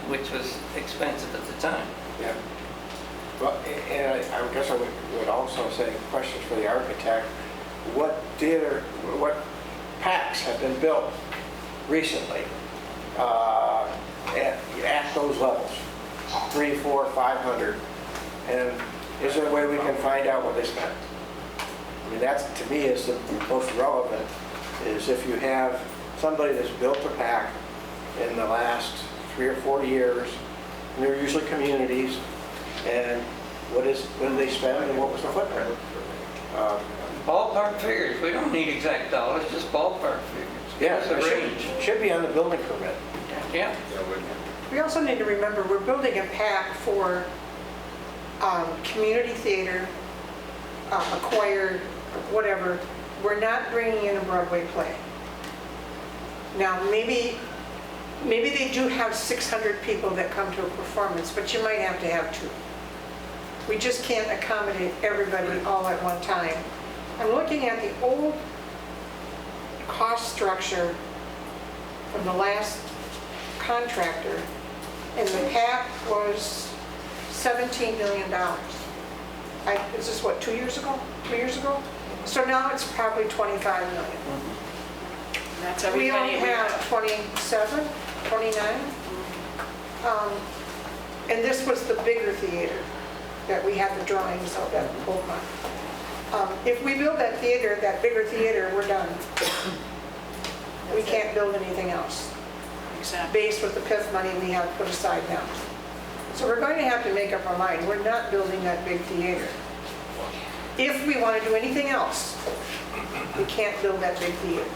Speaker 7: which was expensive at the time.
Speaker 2: Yeah. Well, and I guess I would also say, questions for the architect, what PACs have been built recently at those levels, 3, 4, 500, and is there a way we can find out what they spent? I mean, that's, to me, is the most relevant, is if you have somebody that's built a PAC in the last 3 or 4 years, and they're usually communities, and what do they spend and what was the footprint?
Speaker 7: Ballpark figures, we don't need exact dollars, just ballpark figures.
Speaker 2: Yeah,
Speaker 7: It's a range.
Speaker 2: should be on the building permit.
Speaker 7: Yeah.
Speaker 11: We also need to remember, we're building a PAC for community theater, a choir, whatever. We're not bringing in a Broadway play. Now, maybe they do have 600 people that come to a performance, but you might have to have 2. We just can't accommodate everybody all at one time. I'm looking at the old cost structure from the last contractor, and the PAC was $17 million. Is this what, 2 years ago? 3 years ago? So now it's probably 25 million.
Speaker 6: That's
Speaker 11: We
Speaker 6: everybody.
Speaker 11: only have 27, 29. And this was the bigger theater that we had the drawings of that whole month. If we build that theater, that bigger theater, we're done. We can't build anything else.
Speaker 6: Exactly.
Speaker 11: Based with the PIF money we have put aside now. So we're going to have to make up our mind. We're not building that big theater. If we want to do anything else, we can't build that big theater.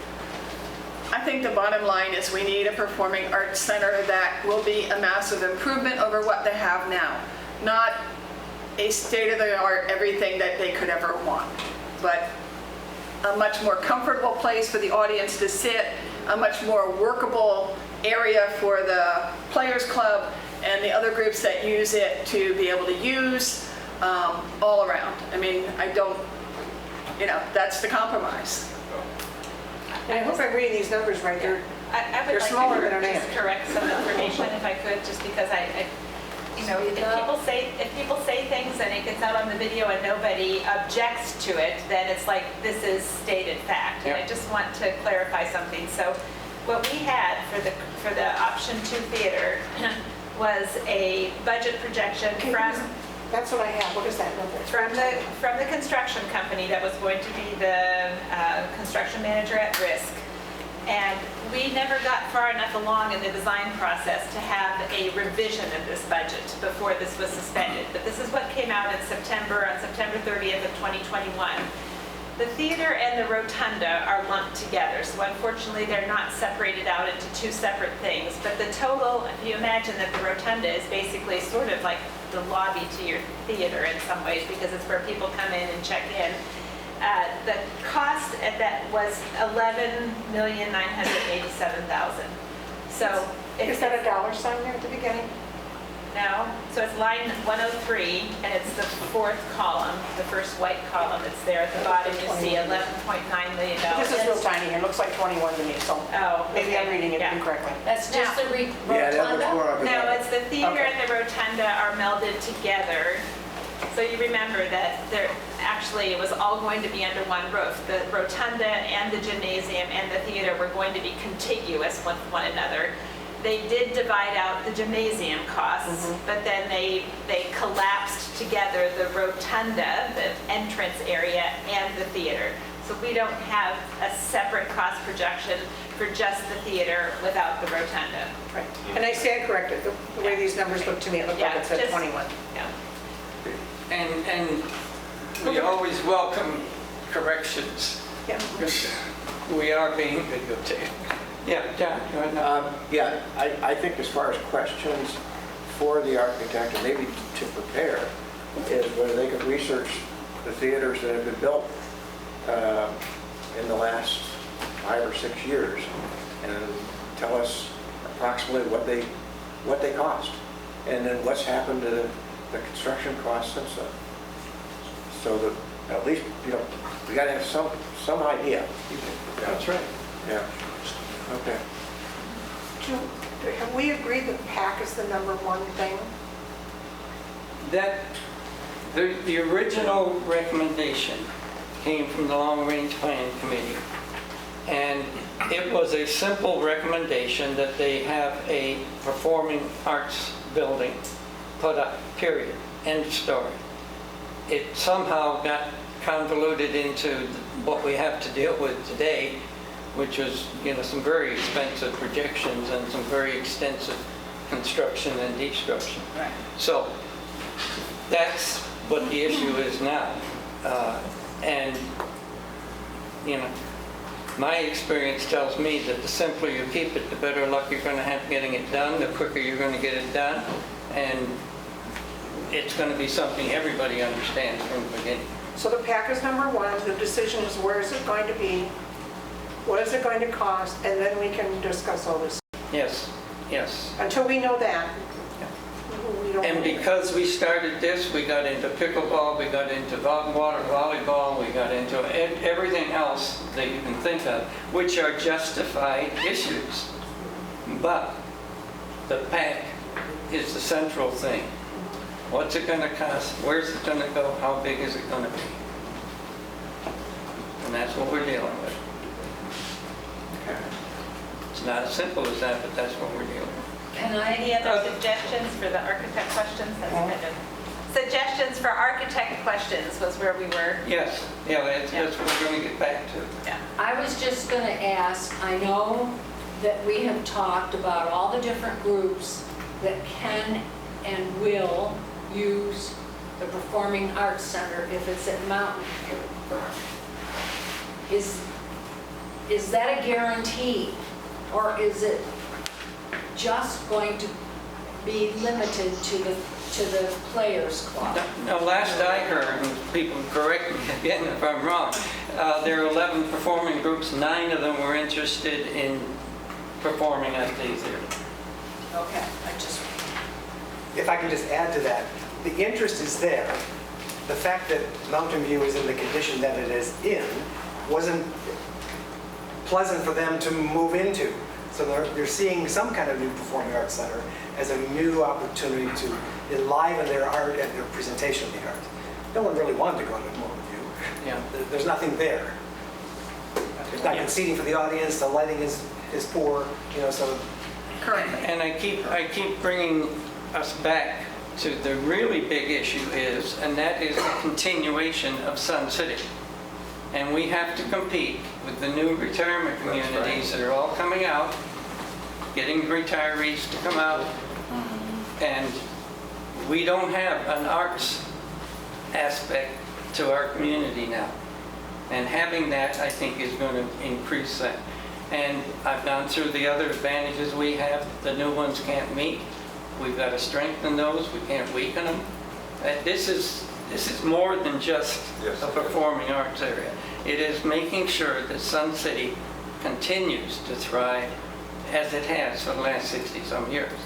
Speaker 6: I think the bottom line is we need a performing arts center that will be a massive improvement over what they have now. Not a state-of-the-art everything that they could ever want, but a much more comfortable place for the audience to sit, a much more workable area for the Players Club and the other groups that use it to be able to use all around. I mean, that's the compromise.
Speaker 11: And I hope I'm reading these numbers right.
Speaker 12: I would
Speaker 11: They're
Speaker 12: like
Speaker 11: smaller than
Speaker 12: to
Speaker 11: an
Speaker 12: just
Speaker 11: ant.
Speaker 12: correct some information if I could, just because if people say things and it gets out on the video and nobody objects to it, then it's like this is stated fact. And I just want to clarify something. So what we had for the option 2 theater was a budget projection from.
Speaker 11: That's what I have. What is that number?
Speaker 12: From the construction company that was going to be the construction manager at risk. And we never got far enough along in the design process to have a revision of this budget before this was suspended. But this is what came out on September 30th of 2021. The theater and the rotunda are lumped together, so unfortunately they're not separated out into 2 separate things. But the total, if you imagine that the rotunda is basically sort of like the lobby to your theater in some ways, because it's where people come in and check in. The cost at that was $11,987,000. So
Speaker 11: Is that a dollar sign there at the beginning?
Speaker 12: No, so it's line 103, and it's the 4th column, the first white column that's there. At the bottom, you see $11.9 million.
Speaker 11: This is real tiny here. It looks like 21 to me, so maybe I'm reading it incorrectly.
Speaker 3: That's just the
Speaker 2: Yeah, that looks more
Speaker 3: rotunda?
Speaker 2: like
Speaker 12: No, it's the theater
Speaker 11: Okay.
Speaker 12: and the rotunda are melded together. So you remember that it was all going to be under one roof. The rotunda and the gymnasium and the theater were going to be contiguous with one another. They did divide out the gymnasium costs, but then they collapsed together the rotunda, the entrance area, and the theater. So we don't have a separate cost projection for just the theater without the rotunda.
Speaker 11: Right. And I stand corrected. The way these numbers look to me, it looked like it said 21.
Speaker 12: Yeah.
Speaker 7: And we always welcome corrections.
Speaker 11: Yeah.
Speaker 7: Because we are being videotaped. Yeah, John, you want to?
Speaker 2: I think as far as questions for the architect, and maybe to prepare, is whether they could research the theaters that have been built in the last 5 or 6 years and tell us approximately what they cost, and then what's happened to the construction costs since then. So that at least, we got to have some idea.
Speaker 7: That's right.
Speaker 2: Yeah. Okay.
Speaker 11: Have we agreed that PAC is the number one thing?
Speaker 7: That, the original recommendation came from the Long Range Planning Committee. And it was a simple recommendation that they have a performing arts building put up, period, end of story. It somehow got convoluted into what we have to deal with today, which is, some very expensive projections and some very extensive construction and destruction.
Speaker 12: Right.
Speaker 7: So that's what the issue is now. And, my experience tells me that the simpler you keep it, the better luck you're going to have getting it done, the quicker you're going to get it done, and it's going to be something everybody understands from the beginning.
Speaker 11: So the PAC is number one, the decision is where is it going to be, what is it going to cost, and then we can discuss all this.
Speaker 7: Yes, yes.
Speaker 11: Until we know that, we don't.
Speaker 7: And because we started this, we got into pickleball, we got into water volleyball, we got into everything else that you can think of, which are justified issues. But the PAC is the central thing. What's it going to cost? Where's it going to go? How big is it going to be? And that's what we're dealing with. It's not as simple as that, but that's what we're dealing with.
Speaker 12: Can I? Any other suggestions for the architect questions? That's kind of suggestions for architect questions was where we were.
Speaker 7: Yes, yeah, that's what we're going to get back to.
Speaker 12: Yeah.
Speaker 3: I was just going to ask, I know that we have talked about all the different groups that can and will use the Performing Arts Center if it's at Mountain View. Is that a guarantee, or is it just going to be limited to the Players Club?
Speaker 7: Now, last I heard, and people correct me again if I'm wrong, there are 11 performing groups, 9 of them were interested in performing at the theater.
Speaker 3: Okay,
Speaker 2: If I can just add to that, the interest is there. The fact that Mountain View is in the condition that it is in wasn't pleasant for them to move into. So they're seeing some kind of new performing arts center as a new opportunity to enliven their art and their presentation of the art. No one really wanted to go to Mountain View.
Speaker 7: Yeah.
Speaker 2: There's nothing there. There's not seating for the audience, the lighting is poor, so.
Speaker 6: Currently.
Speaker 7: And I keep bringing us back to the really big issue is, and that is the continuation of Sun City. And we have to compete with the new retirement communities that are all coming out, getting retirees to come out, and we don't have an arts aspect to our community now. And having that, I think, is going to increase that. And I've gone through the other advantages we have, the new ones can't meet. We've got to strengthen those, we can't weaken them. This is more than just a performing arts area. It is making sure that Sun City continues to thrive as it has for the last 60-some years.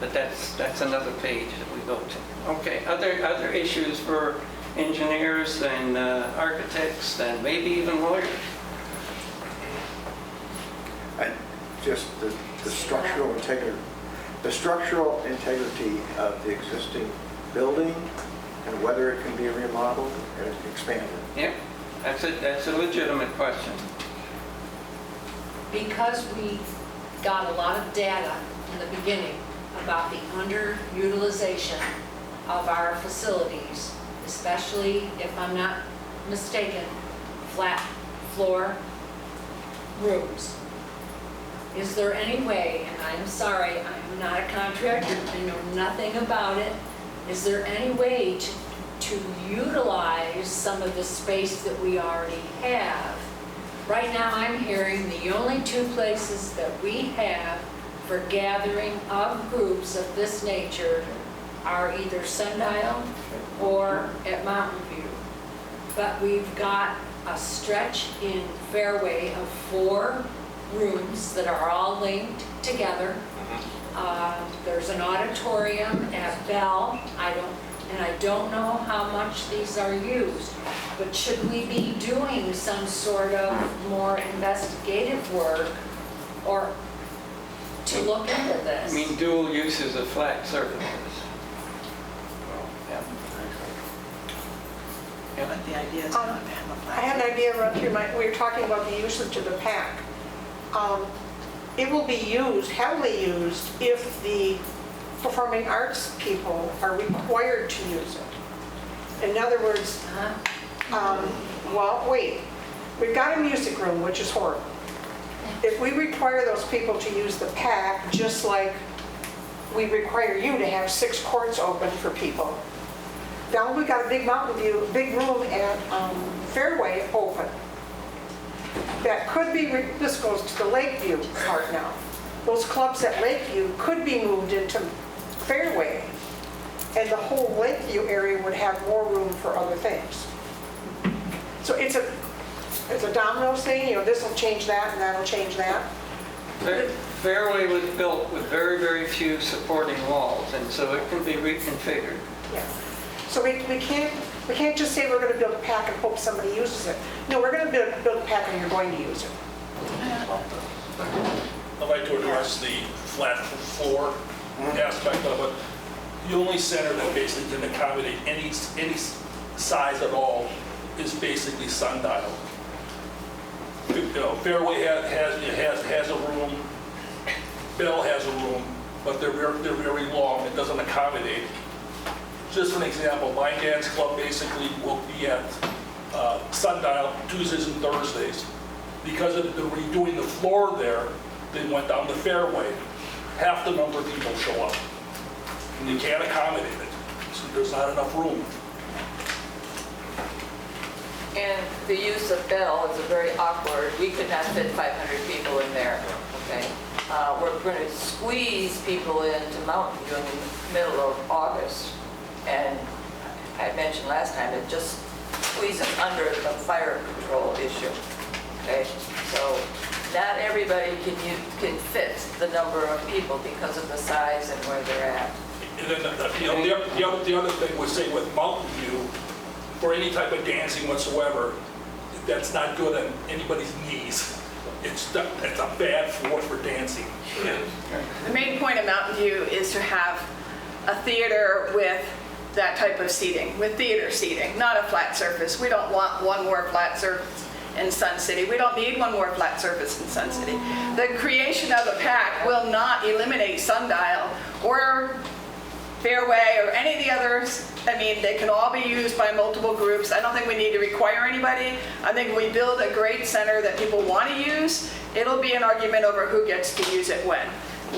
Speaker 7: But that's another page that we go to. Okay, other issues for engineers and architects and maybe even lawyers.
Speaker 20: Just the structural integrity. The structural integrity of the existing building and whether it can be remodeled and expanded.
Speaker 7: Yeah, that's a legitimate question.
Speaker 3: Because we got a lot of data in the beginning about the underutilization of our facilities, especially, if I'm not mistaken, flat floor rooms. Is there any way, and I'm sorry, I'm not a contractor, I know nothing about it, is there any way to utilize some of the space that we already have? Right now I'm hearing the only 2 places that we have for gathering of groups of this nature are either Sundial or at Mountain View. But we've got a stretch in Fairway of 4 rooms that are all linked together. There's an auditorium at Bell. I don't know how much these are used, but should we be doing some sort of more investigative work or to look into this?
Speaker 7: I mean, dual uses of flat surfaces. Yeah.
Speaker 12: But the idea is not to have a
Speaker 11: I had an idea run through we were talking about the usage of the PAC. It will be used, heavily used, if the performing arts people are required to use it. In other words, Well, wait, we've got a music room, which is horrible. If we require those people to use the PAC, just like we require you to have 6 courts open for people, now we've got a big Mountain View, big room at Fairway open. That could be, this goes to the Lakeview part now. Those clubs at Lakeview could be moved into Fairway, and the whole Lakeview area would have more room for other things. So it's a domino thing, you know, this will change that and that'll change that.
Speaker 7: Fairway was built with very, very few supporting walls, and so it can be reconfigured.
Speaker 11: Yeah. So we can't just say we're going to build a PAC and hope somebody uses it. No, we're going to build a PAC and you're going to use it.
Speaker 8: I'd like to address the flat floor aspect of it. The only center that basically can accommodate any size at all is basically sundial. You know, Fairway has a room, Bell has a room, but they're very long. It doesn't accommodate. Just for an example, my dance club basically will be at sundial Tuesdays and Thursdays. Because of the redoing the floor there, they went down to Fairway. Half the number of people show up. And you can't accommodate it. So there's not enough room.
Speaker 9: And the use of Bell is a very awkward, we could not fit 500 people in there, okay? We're going to squeeze people into Mountain View in the middle of August. And I mentioned last time, it just squeezes under the fire control issue, okay? So not everybody can fit the number of people because of the size and where they're at.
Speaker 8: And then the other thing we say with Mountain View, for any type of dancing whatsoever, that's not good on anybody's knees. It's a bad floor for dancing.
Speaker 6: The main point of Mountain View is to have a theater with that type of seating, with theater seating, not a flat surface. We don't want one more flat surface in Sun City. We don't need one more flat surface in Sun City. The creation of a PAC will not eliminate Sundial or Fairway or any of the others. I mean, they can all be used by multiple groups. I don't think we need to require anybody. I think we build a great center that people want to use. It'll be an argument over who gets to use it when.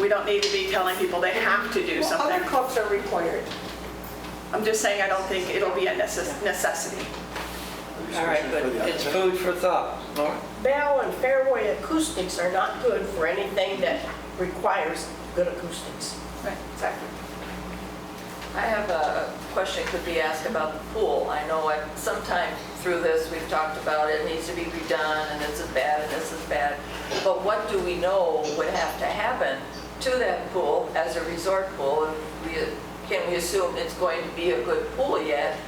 Speaker 6: We don't need to be telling people they have to do something.
Speaker 11: Other clubs are required.
Speaker 6: I'm just saying I don't think it'll be a necessity.
Speaker 7: All right, but it's food for thought. Lauren?
Speaker 17: Bell and Fairway acoustics are not good for anything that requires good acoustics.
Speaker 6: Right, exactly.
Speaker 9: I have a question could be asked about the pool. I know sometime through this we've talked about it needs to be redone and this is bad and this is bad. But what do we know would have to happen to that pool as a resort pool? Can we assume it's going to be a good pool yet?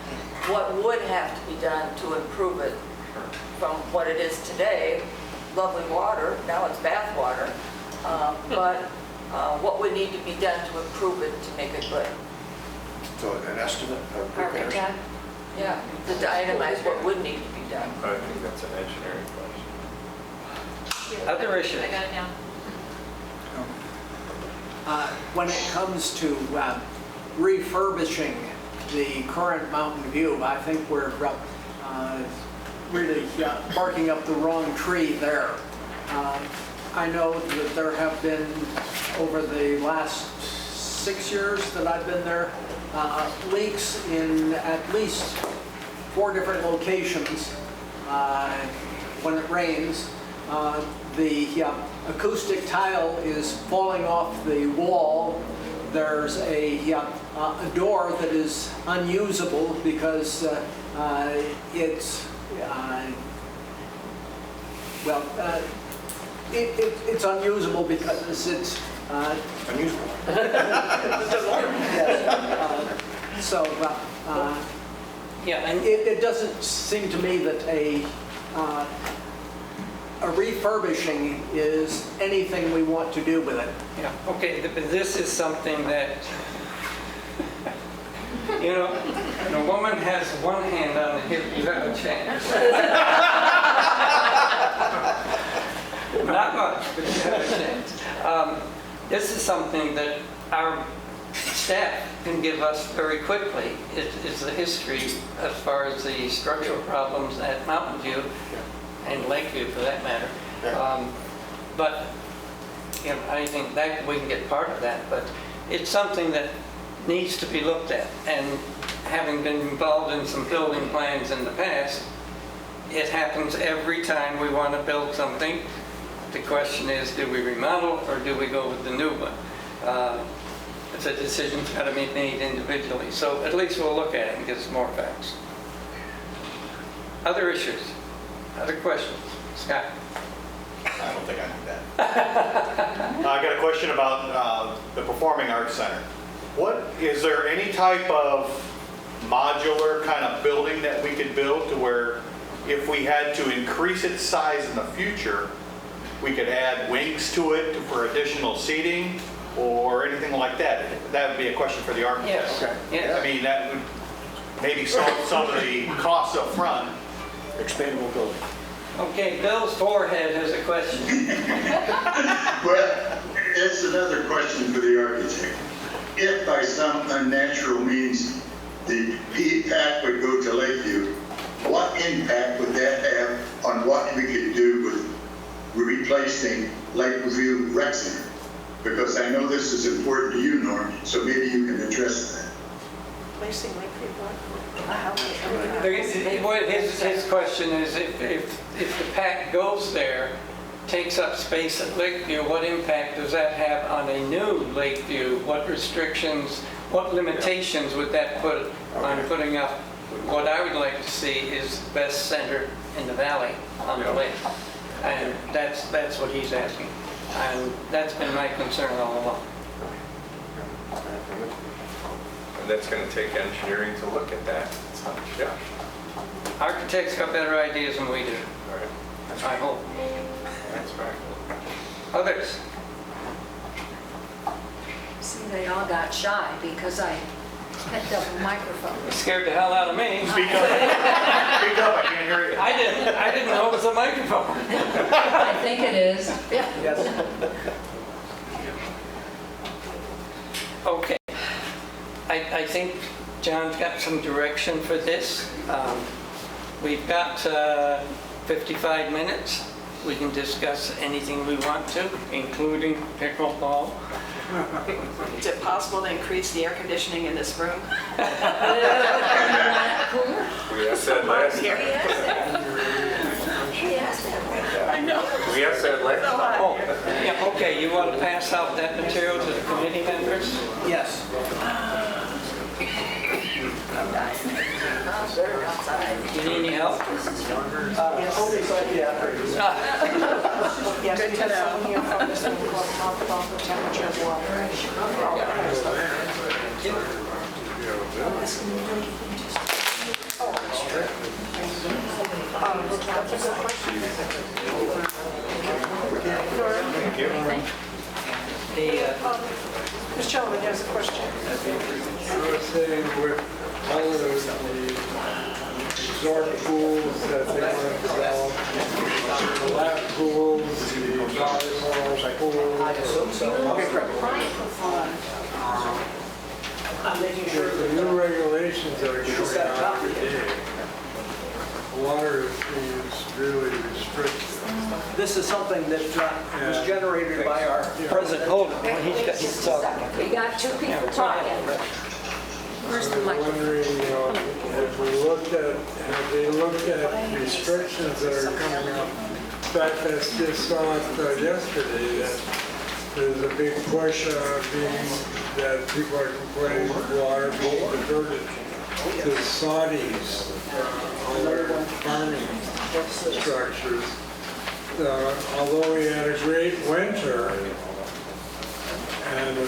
Speaker 9: What would have to be done to improve it from what it is today? Lovely water, now it's bath water. But what would need to be done to improve it to make it good?
Speaker 20: So an estimate of repairs?
Speaker 9: Yeah, to itemize what would need to be done.
Speaker 4: I think that's an engineering question.
Speaker 7: Other issues?
Speaker 12: I got it down.
Speaker 5: When it comes to refurbishing the current Mountain View, I think we're really barking up the wrong tree there. I know that there have been, over the last 6 years that I've been there, leaks in at least 4 different locations when it rains. The acoustic tile is falling off the wall. There's a door that is unusable because it's it's unusable because it's
Speaker 20: Unusual.
Speaker 5: Yeah, and it doesn't seem to me that a refurbishing is anything we want to do with it.
Speaker 7: Yeah, okay, but this is something that, you know, when a woman has one hand on the hip, you have a chance. Not much, but you have a chance. This is something that our staff can give us very quickly is the history as far as the structural problems at Mountain View and Lakeview for that matter. But you know, I think that we can get part of that, but it's something that needs to be looked at. And having been involved in some building plans in the past, it happens every time we want to build something. The question is, do we remodel or do we go with the new one? It's a decision's got to be made individually. So at least we'll look at it and get some more facts. Other issues? Other questions? Scott?
Speaker 19: I don't think I knew that. I got a question about the Performing Arts Center. Is there any type of modular kind of building that we could build to where if we had to increase its size in the future, we could add wings to it for additional seating or anything like that? That would be a question for the architect.
Speaker 7: Yes. Okay. Yes.
Speaker 19: I mean, that would maybe solve some of the costs up front.
Speaker 20: Expandable building.
Speaker 7: Okay, Bill's forehead has a question.
Speaker 16: Well, it's another question for the architect. If by some unnatural means the PPAC would go to Lakeview, what impact would that have on what we could do with replacing Lakeview Rec Center? Because I know this is important to you, Norm, so maybe you can address that.
Speaker 11: Placing Lakeview what?
Speaker 7: His question is if the PAC goes there, takes up space at Lakeview, what impact does that have on a new Lakeview? What restrictions, what limitations would that put on putting up what I would like to see is the best center in the valley on the lake? And that's what he's asking. And that's been my concern all along.
Speaker 4: And that's going to take engineering to look at that. Yeah.
Speaker 7: Architects got better ideas than we do.
Speaker 4: All right.
Speaker 7: I hope.
Speaker 4: That's right.
Speaker 7: Others?
Speaker 3: See, they all got shy because I picked up a microphone.
Speaker 7: It scared the hell out of me.
Speaker 19: Speak up. Speak up, I can't hear you.
Speaker 7: I didn't know it was a microphone.
Speaker 3: I think it is. Yeah.
Speaker 7: Yes. Okay. I think John's got some direction for this. We've got 55 minutes. We can discuss anything we want to, including pickleball.
Speaker 6: Is it possible to increase the air conditioning in this room?
Speaker 4: We asked that last time.
Speaker 6: I know.
Speaker 4: We asked that last time.
Speaker 7: Oh, yeah, okay, you want to pass out that material to the committee members?
Speaker 5: Yes.
Speaker 7: Do you need any help?
Speaker 11: Yes, we have someone here from this one called talk about the temperature of water. That's a good question.
Speaker 4: Thank you.
Speaker 11: This gentleman has a question.
Speaker 14: I was saying with all of the resort pools that they want to develop, the lap pools, the volleyball pools. The new regulations that are coming out today, water is really restricted.
Speaker 5: This is something that was generated by our president.
Speaker 7: Hold on, he's talking.
Speaker 3: We got two people talking. Where's the
Speaker 14: I'm
Speaker 3: microphone?
Speaker 14: wondering, have they looked at restrictions that are coming up? In fact, I just saw it yesterday that there's a big push that people are complaining water being diverted to Saudis, all their farming structures. Although we had a great winter, and a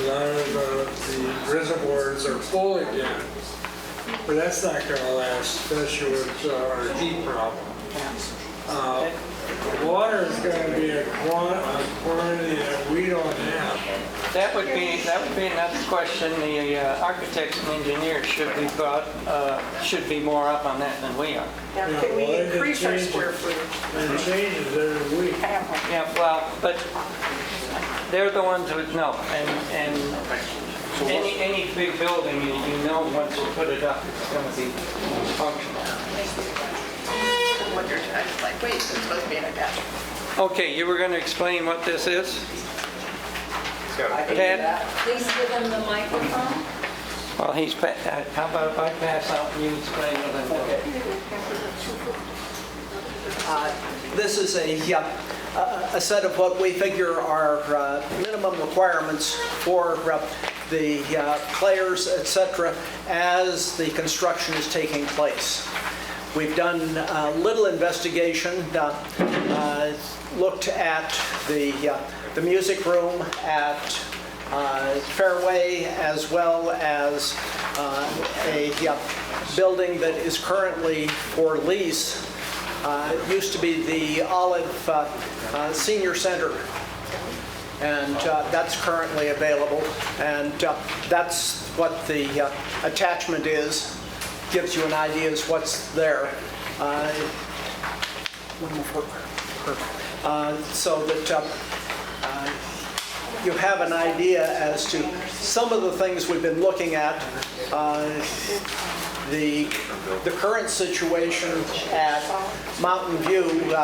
Speaker 14: lot of the reservoirs are full again, but that's not going to last, especially with our heat problem. Water is going to be a quantity that we don't have.
Speaker 7: That would be another question. The architects and engineers should be more up on that than we are.
Speaker 11: Now, can we increase our square footage?
Speaker 14: It changes every week.
Speaker 7: Yeah, well, but they're the ones who would know. And Any big building, you know once you put it up, it's going to be functional.
Speaker 6: What you're trying to like, wait, it's supposed to be an attachment.
Speaker 7: Okay, you were going to explain what this is? Ted?
Speaker 3: Please give him the microphone.
Speaker 7: Well, how about if I pass out and you explain what I'm doing?
Speaker 5: This is a set of what we figure are minimum requirements for the players, etc., as the construction is taking place. We've done a little investigation, looked at the music room at Fairway, as well as a building that is currently for lease. It used to be the Olive Senior Center, and that's currently available. And that's what the attachment is. Gives you an idea as what's there. So that you have an idea as to some of the things we've been looking at. The current situation at Mountain View,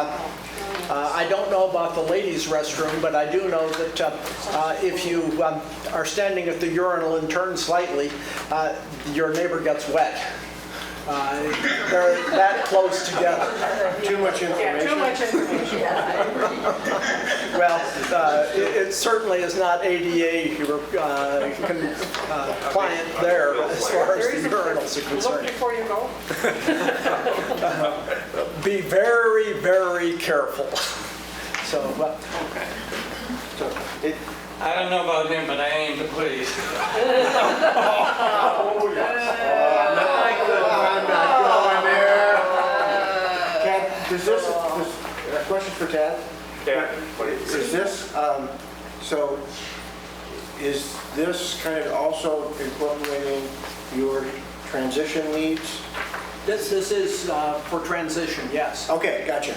Speaker 5: I don't know about the ladies' restroom, but I do know that if you are standing at the urinal and turn slightly, your neighbor gets wet. They're that close together.
Speaker 2: Too much information.
Speaker 11: Too much information.
Speaker 5: Well, it certainly is not ADA compliant there as far as the urinals are
Speaker 11: Look
Speaker 5: concerned.
Speaker 11: before you go.
Speaker 5: Be very, very careful. So,
Speaker 7: I don't know about him, but I aim to please.
Speaker 2: I'm not going there. Ted, does this, a question for Ted?
Speaker 4: Yeah.
Speaker 2: Is this, so is this kind of also incorporating your transition needs?
Speaker 5: this is for transition, yes.
Speaker 2: Okay, gotcha.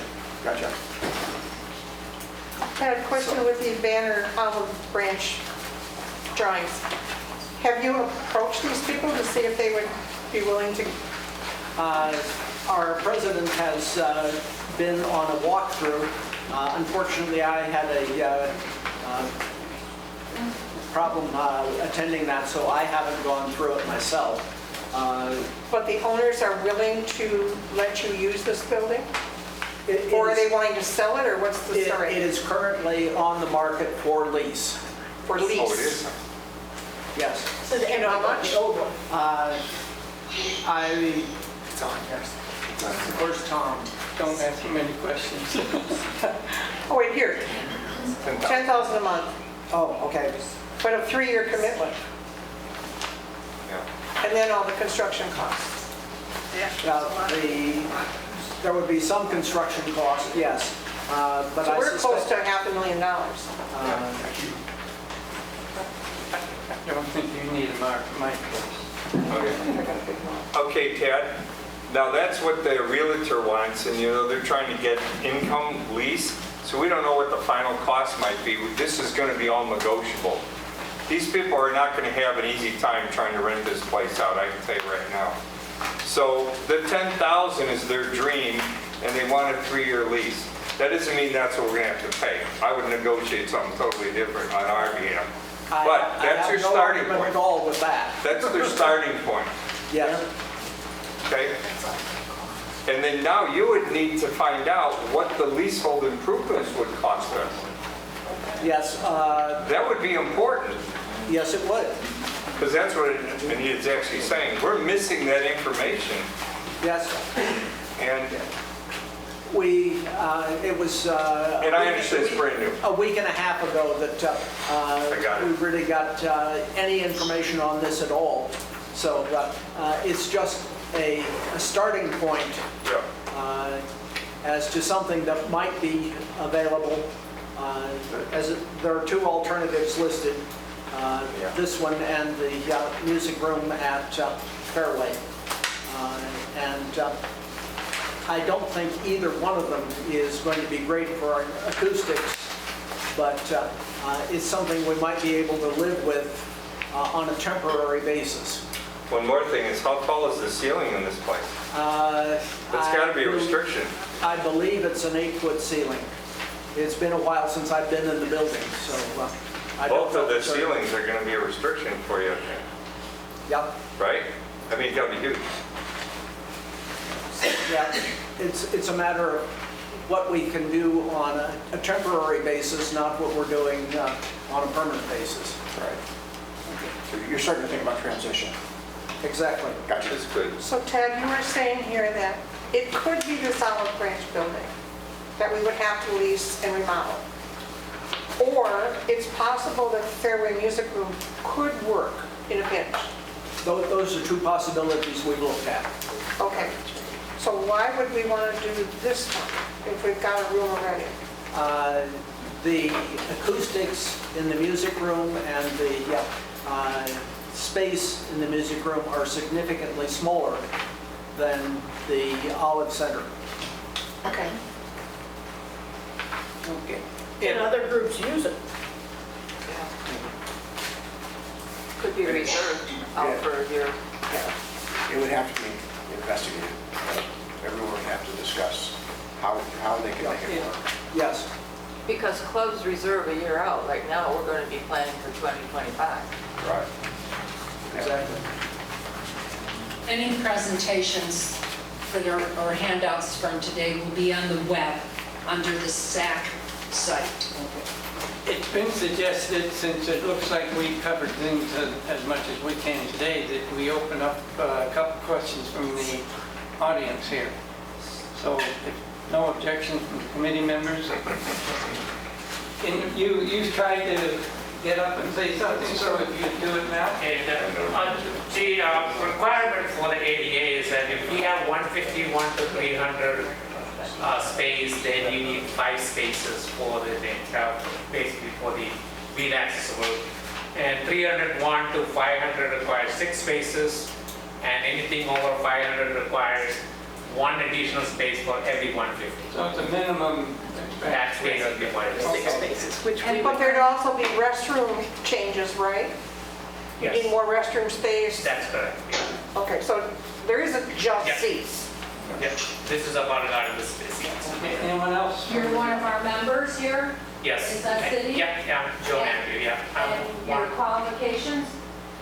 Speaker 11: I had a question with the banner olive branch drawings. Have you approached these people to see if they would be willing to?
Speaker 5: Our president has been on a walkthrough. Unfortunately, I had a problem attending that, so I haven't gone through it myself.
Speaker 11: But the owners are willing to let you use this building? Or are they wanting to sell it, or what's the story?
Speaker 5: It is currently on the market for lease.
Speaker 11: For lease?
Speaker 4: Oh, it is?
Speaker 5: Yes.
Speaker 11: So do you know how much?
Speaker 5: It's on, yes. Where's Tom?
Speaker 7: Don't ask too many questions.
Speaker 11: Oh, wait, here. 10,000 a month,
Speaker 5: Oh, okay.
Speaker 11: but a 3-year commitment,
Speaker 4: Yeah.
Speaker 11: and then all the construction costs.
Speaker 5: There would be some construction cost, yes. But
Speaker 11: So
Speaker 5: I
Speaker 11: we're close to
Speaker 5: suspect,
Speaker 11: $500,000.
Speaker 7: I don't think you need a mic.
Speaker 4: Okay, Ted. Now that's what the realtor wants, and they're trying to get income lease. So we don't know what the final cost might be. This is going to be all negotiable. These people are not going to have an easy time trying to rent this place out, I can tell you right now. So the 10,000 is their dream, and they want a 3-year lease. That doesn't mean that's what we're going to have to pay. I would negotiate something totally different on our behalf. But that's your starting
Speaker 5: I have no argument
Speaker 4: point.
Speaker 5: at all with that.
Speaker 4: That's their starting point.
Speaker 5: Yes.
Speaker 4: Okay? And then now you would need to find out what the leasehold improvements would cost us.
Speaker 5: Yes.
Speaker 4: That would be important,
Speaker 5: Yes, it would.
Speaker 4: because that's what Anita's actually saying. We're missing that information.
Speaker 5: Yes.
Speaker 4: And
Speaker 5: It was...
Speaker 4: And I understand it's brand new.
Speaker 5: A week and a half ago that
Speaker 4: I got it.
Speaker 5: we really got any information on this at all. So it's just a starting point
Speaker 4: Yeah.
Speaker 5: as to something that might be available. There are 2 alternatives listed, this one and the music room at Fairway. And I don't think either one of them is going to be great for our acoustics, but it's something we might be able to live with on a temporary basis.
Speaker 4: One more thing is, how tall is the ceiling in this place? That's got to be a restriction.
Speaker 5: I believe it's an 8-foot ceiling. It's been a while since I've been in the building, so I don't
Speaker 4: Both
Speaker 5: know.
Speaker 4: of the
Speaker 5: for certain.
Speaker 4: ceilings are going to be a restriction for you,
Speaker 5: Yep.
Speaker 4: right? I mean, it's got to be huge.
Speaker 5: Yeah, it's a matter of what we can do on a temporary basis, not what we're doing on a permanent basis.
Speaker 20: Right. So you're starting to think about transition.
Speaker 5: Exactly.
Speaker 20: Gotcha.
Speaker 4: That's good.
Speaker 11: So Ted, you were saying here that it could be this Olive Branch building that we would have to lease and remodel. Or it's possible that Fairway Music Room could work in a pinch.
Speaker 5: Those are two possibilities we've looked at.
Speaker 11: Okay. So why would we want to do this one if we've got a room already?
Speaker 5: The acoustics in the music room and the space in the music room are significantly smaller than the Olive Center.
Speaker 11: Okay.
Speaker 5: Okay.
Speaker 17: And other groups use it.
Speaker 9: Could be reserved out for a year.
Speaker 20: It would have to be investigated. Everyone would have to discuss how they can make it work.
Speaker 5: Yes.
Speaker 9: Because clubs reserve a year out. Right now, we're going to be planning for 2025.
Speaker 20: Right.
Speaker 5: Exactly.
Speaker 3: Any presentations that are, or handouts from today will be on the web under the SAC site.
Speaker 7: It's been suggested, since it looks like we covered things as much as we can today, that we open up a couple questions from the audience here. So if no objection from the committee members, can you tried to get up and say something, so if you do it now?
Speaker 18: And the requirement for the ADA is that if we have 151 to 300 space, then you need 5 spaces for the basically for the wheel accessible. And 301 to 500 requires 6 spaces, and anything over 500 requires 1 additional space for every 150.
Speaker 7: So it's a minimum.
Speaker 18: That's basically what it is.
Speaker 17: 6 spaces, which we
Speaker 11: But
Speaker 17: would,
Speaker 11: there'd also be restroom changes, right? You
Speaker 18: Yes.
Speaker 11: need more restroom space?
Speaker 18: That's correct. Yeah.
Speaker 11: Okay, so there isn't just
Speaker 18: Yeah.
Speaker 11: seats.
Speaker 18: Yeah. This is about regarding the space. Yes.
Speaker 7: Okay, anyone else?
Speaker 3: You're one of our members here?
Speaker 18: Yes.
Speaker 3: Is that city?
Speaker 18: Yeah, Joe Andrew, yeah.
Speaker 3: And your qualifications?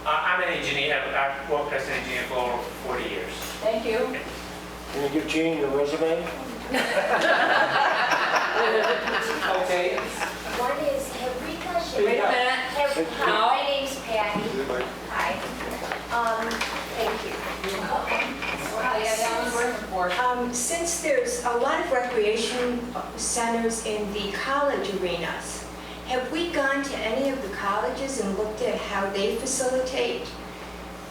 Speaker 18: I'm an engineer. I've worked as an engineer for 40 years.
Speaker 3: Thank you.
Speaker 2: Can you give Gene your resume?
Speaker 7: Okay.
Speaker 21: One is, have we got...
Speaker 3: Wait a minute.
Speaker 21: My name's Patty. Hi. Thank you. Since there's a lot of recreation centers in the college arenas, have we gone to any of the colleges and looked at how they facilitate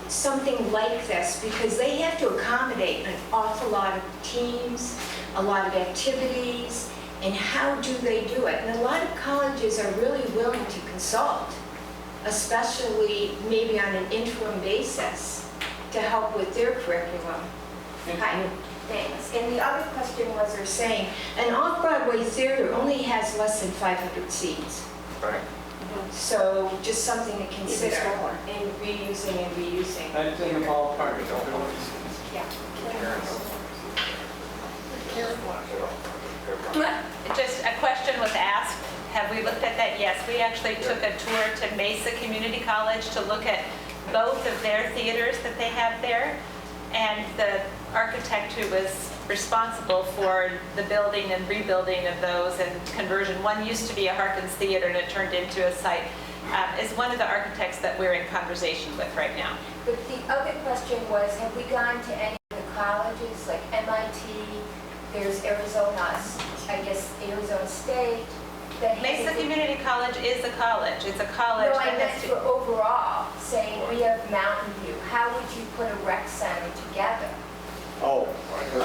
Speaker 21: something like this? Because they have to accommodate an awful lot of teams, a lot of activities, and how do they do it? And a lot of colleges are really willing to consult, especially maybe on an interim basis, to help with their curriculum. Hi, thanks. And the other question was, they're saying, an off-Broadway theater only has less than 500 seats.
Speaker 4: Right.
Speaker 21: So just something to consider in reusing and reusing.
Speaker 7: That's in the ballpark.
Speaker 21: Yeah.
Speaker 12: Just a question was asked, have we looked at that? Yes, we actually took a tour to Mesa Community College to look at both of their theaters that they have there. And the architect who was responsible for the building and rebuilding of those and conversion, one used to be a Harkins Theater and it turned into a site, is one of the architects that we're in conversation with right now.
Speaker 21: But the other question was, have we gone to any of the colleges, like MIT, there's Arizona, I guess Arizona State? that
Speaker 12: Mesa
Speaker 21: has a-
Speaker 12: Community College is a college. It's a college.
Speaker 21: No, I
Speaker 12: that
Speaker 21: meant
Speaker 12: has
Speaker 21: for overall, saying we have Mountain View. How would you put a rec center together?
Speaker 2: Oh,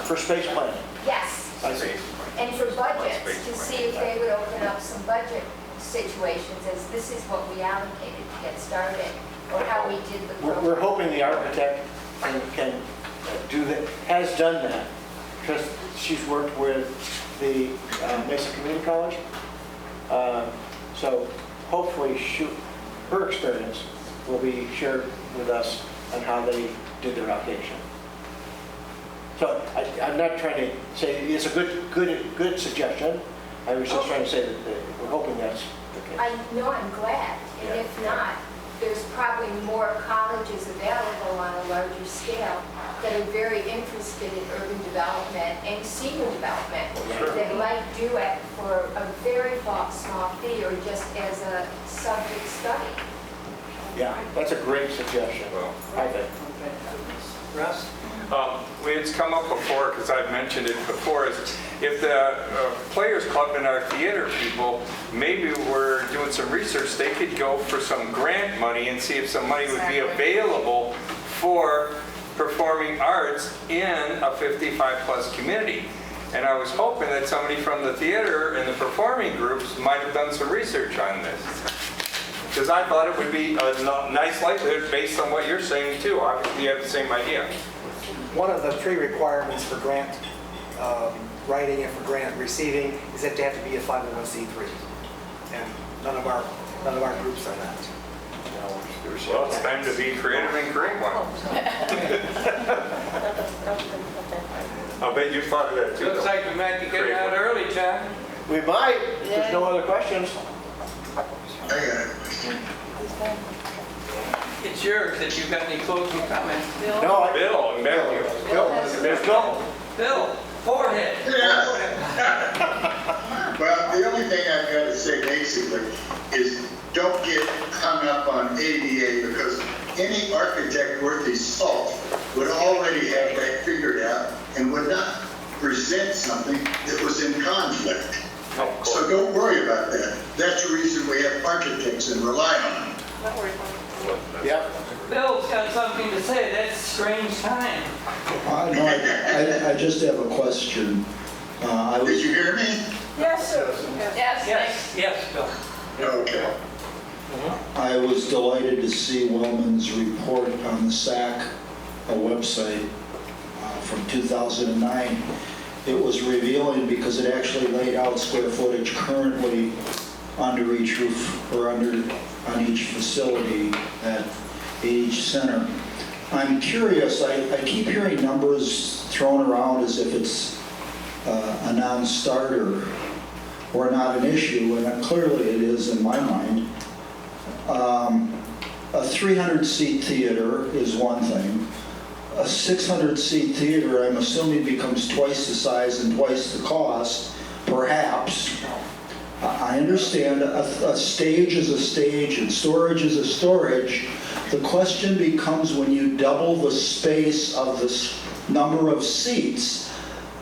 Speaker 2: for space planning.
Speaker 21: Yes.
Speaker 2: I see.
Speaker 21: And for budgets, to see if they would open up some budget situations as this is what we allocated to get started, or how we did the program.
Speaker 2: We're hoping the architect can do that, has done that, because she's worked with the Mesa Community College. So hopefully her experience will be shared with us on how they did their allocation. So I'm not trying to say, it's a good suggestion. I was just trying to say that we're hoping that's the case.
Speaker 21: I know, I'm glad, and if not, there's probably more colleges available on a larger scale that are very interested in urban development and senior development that might do it for a very small fee or just as a subject study.
Speaker 2: Yeah, that's a great suggestion, I think.
Speaker 10: Russ?
Speaker 4: It's come up before, because I've mentioned it before, is if the Players Club and our theater people maybe were doing some research, they could go for some grant money and see if some money would be available for performing arts in a 55-plus community. And I was hoping that somebody from the theater and the performing groups might have done some research on this. Because I thought it would be a nice likelihood based on what you're saying too. Obviously you have the same idea.
Speaker 10: One of the 3 requirements for grant writing and for grant receiving is that they have to be a 501c3. And none of our groups are that.
Speaker 4: Well, it's time to be creative and create one. I'll bet you thought of that too.
Speaker 7: Looks like we might be getting out early, John.
Speaker 2: We might, if there's no other questions.
Speaker 16: I got a question.
Speaker 7: It's yours, if you've got any closing comments.
Speaker 2: No,
Speaker 4: Bill and Matthew.
Speaker 7: Bill, forehead.
Speaker 16: Well, the only thing I've got to say basically is don't get hung up on ADA because any architect worth his salt would already have that figured out and would not present something that was in conflict. So don't worry about that. That's the reason we have architects and rely on them.
Speaker 2: Yep.
Speaker 7: Bill's got something to say. That's strange time.
Speaker 1: I just have a question.
Speaker 16: Did you hear me?
Speaker 11: Yes, sir.
Speaker 7: Yes, Bill.
Speaker 16: Okay.
Speaker 1: I was delighted to see Wellman's report on the SAC website from 2009. It was revealing because it actually laid out square footage currently under each roof or on each facility at each center. I'm curious, I keep hearing numbers thrown around as if it's a non-starter or not an issue, and clearly it is in my mind. A 300-seat theater is one thing. A 600-seat theater, I'm assuming, becomes twice the size and twice the cost, perhaps. I understand a stage is a stage and storage is a storage. The question becomes when you double the space of the number of seats,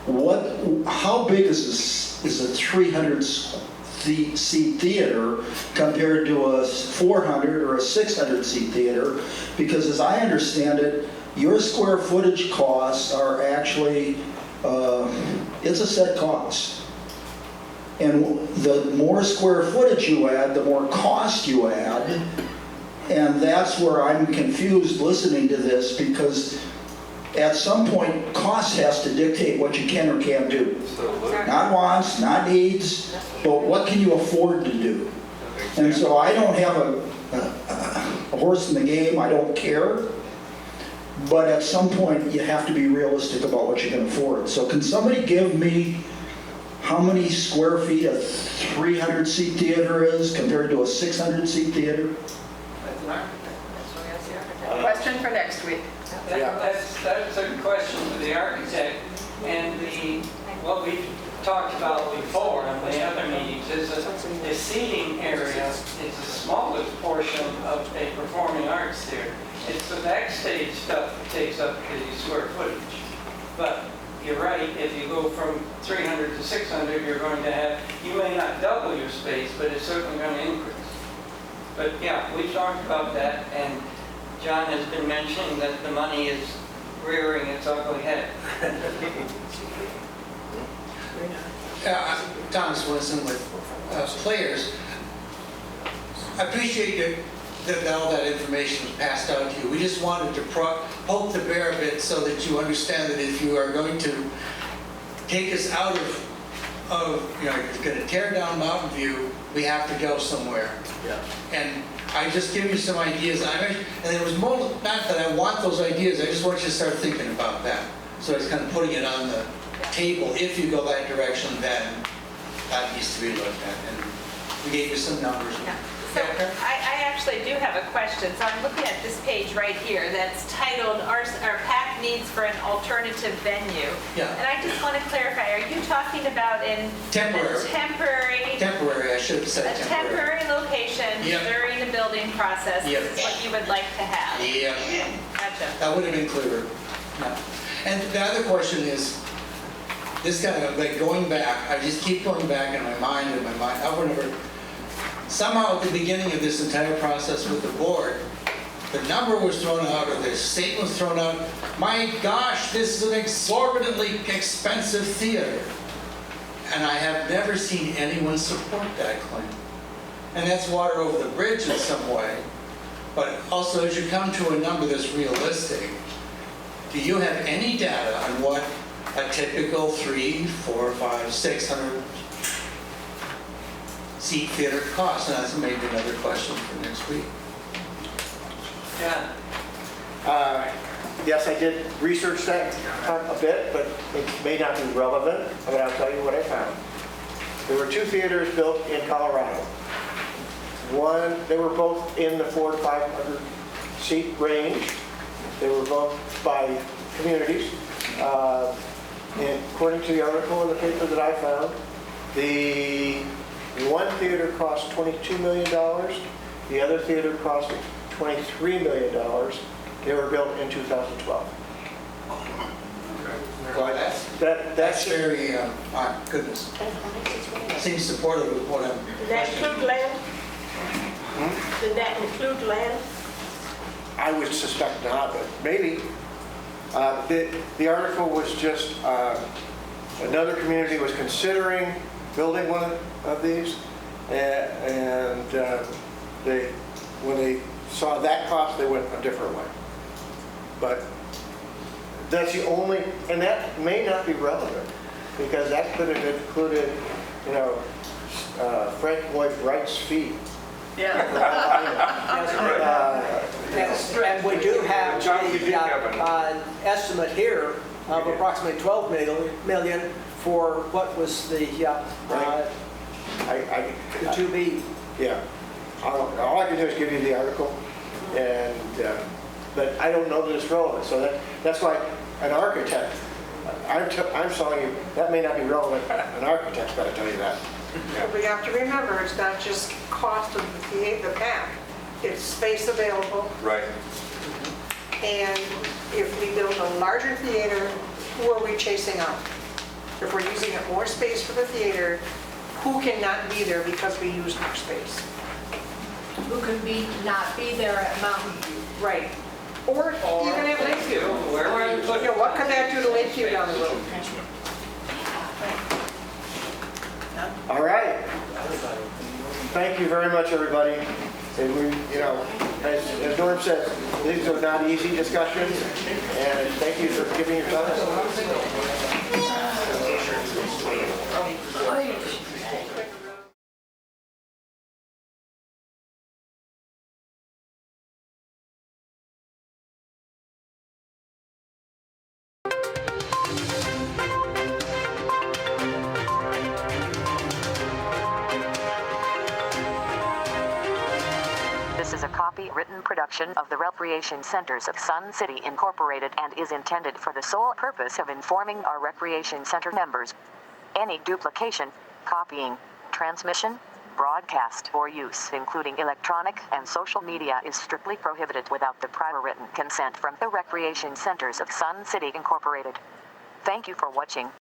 Speaker 1: how big is a 300-seat theater compared to a 400 or a 600-seat theater? Because as I understand it, your square footage costs are actually, it's a set cost. And the more square footage you add, the more cost you add. And that's where I'm confused listening to this, because at some point, cost has to dictate what you can or can't do. Not wants, not needs, but what can you afford to do? And so I don't have a horse in the game, I don't care. But at some point, you have to be realistic about what you can afford. So can somebody give me how many square feet a 300-seat theater is compared to a 600-seat theater?
Speaker 6: Question for next week.
Speaker 7: That's a question for the architect. And what we talked about before in the other meetings is the seating area is the smallest portion of a performing arts theater. It's the backstage stuff that takes up the square footage. But you're right, if you go from 300 to 600, you're going to have, you may not double your space, but it's certainly going to increase. But yeah, we talked about that, and John has been mentioning that the money is rearing its ugly head.
Speaker 22: Thomas Wilson with Players. I appreciate that all that information was passed out to you. We just wanted to poke the bear a bit so that you understand that if you are going to take us out of you're going to tear down Mountain View we have to go somewhere.
Speaker 10: Yeah.
Speaker 22: And I just give you some ideas, and it was more, not that I want those ideas, I just want you to start thinking about that. So it's kind of putting it on the table. If you go that direction, then that needs to be looked at. And we gave you some numbers.
Speaker 12: Yeah. So I actually do have a question. So I'm looking at this page right here that's titled our PAC needs for an alternative venue.
Speaker 22: Yeah.
Speaker 12: And I just want to clarify, are you talking about
Speaker 22: Temporary. Temporary, I should have said
Speaker 12: a
Speaker 22: temporary.
Speaker 12: temporary location
Speaker 22: Yep.
Speaker 12: during the building process
Speaker 22: Yep.
Speaker 12: is what you would like to have?
Speaker 22: Yeah.
Speaker 12: Gotcha.
Speaker 22: That would have been clearer. No. And the other question is, this kind of like going back, I just keep going back in my mind, over and over. Somehow at the beginning of this entire process with the board, the number was thrown out, or the statement was thrown out, my gosh, this is an exorbitantly expensive theater. And I have never seen anyone support that claim. And that's water over the bridge in some way. But also, as you come to a number that's realistic, do you have any data on what a typical 300, 400, 500, 600 seat theater costs? And that's maybe another question for next week.
Speaker 10: Yeah. Yes, I did research that a bit, but it may not be relevant, but I'll tell you what I found. There were 2 theaters built in Colorado. One, they were both in the 400 to 500 seat range. They were both by communities. And according to the article in the paper that I found, the one theater cost $22 million. The other theater cost $23 million. They were built in 2012.
Speaker 22: That's very, my goodness. Seems supportive of what I'm
Speaker 17: Did that include land? Did that include land?
Speaker 10: I would suspect not, but maybe. The article was just, another community was considering building one of these, and when they saw that cost, they went a different way. But that's the only, and that may not be relevant, because that could have included, Frank Lloyd Wright's fee.
Speaker 6: Yeah.
Speaker 5: And we do have the estimate here of approximately 12 million for what was the to-be.
Speaker 10: Yeah. All I can do is give you the article, and but I don't know that it's relevant. So that's why an architect, I'm telling you, that may not be relevant. An architect's got to tell you that.
Speaker 11: But we have to remember, it's not just cost of the PAC, it's space available.
Speaker 4: Right.
Speaker 11: And if we build a larger theater, who are we chasing out? If we're using up more space for the theater, who cannot be there because we use more space?
Speaker 3: Who can not be there at Mountain View?
Speaker 11: Right. Or even at Lakeview. What could that do to Lakeview down the road?
Speaker 10: All right. Thank you very much, everybody. And we, as Norm said, these are not easy discussions, and thank you for giving your time.
Speaker 13: This is a copyrighted production of the Recreation Centers of Sun City Incorporated and is intended for the sole purpose of informing our Recreation Center members. Any duplication, copying, transmission, broadcast, or use, including electronic and social media, is strictly prohibited without the prior written consent from the Recreation Centers of Sun City Incorporated. Thank you for watching.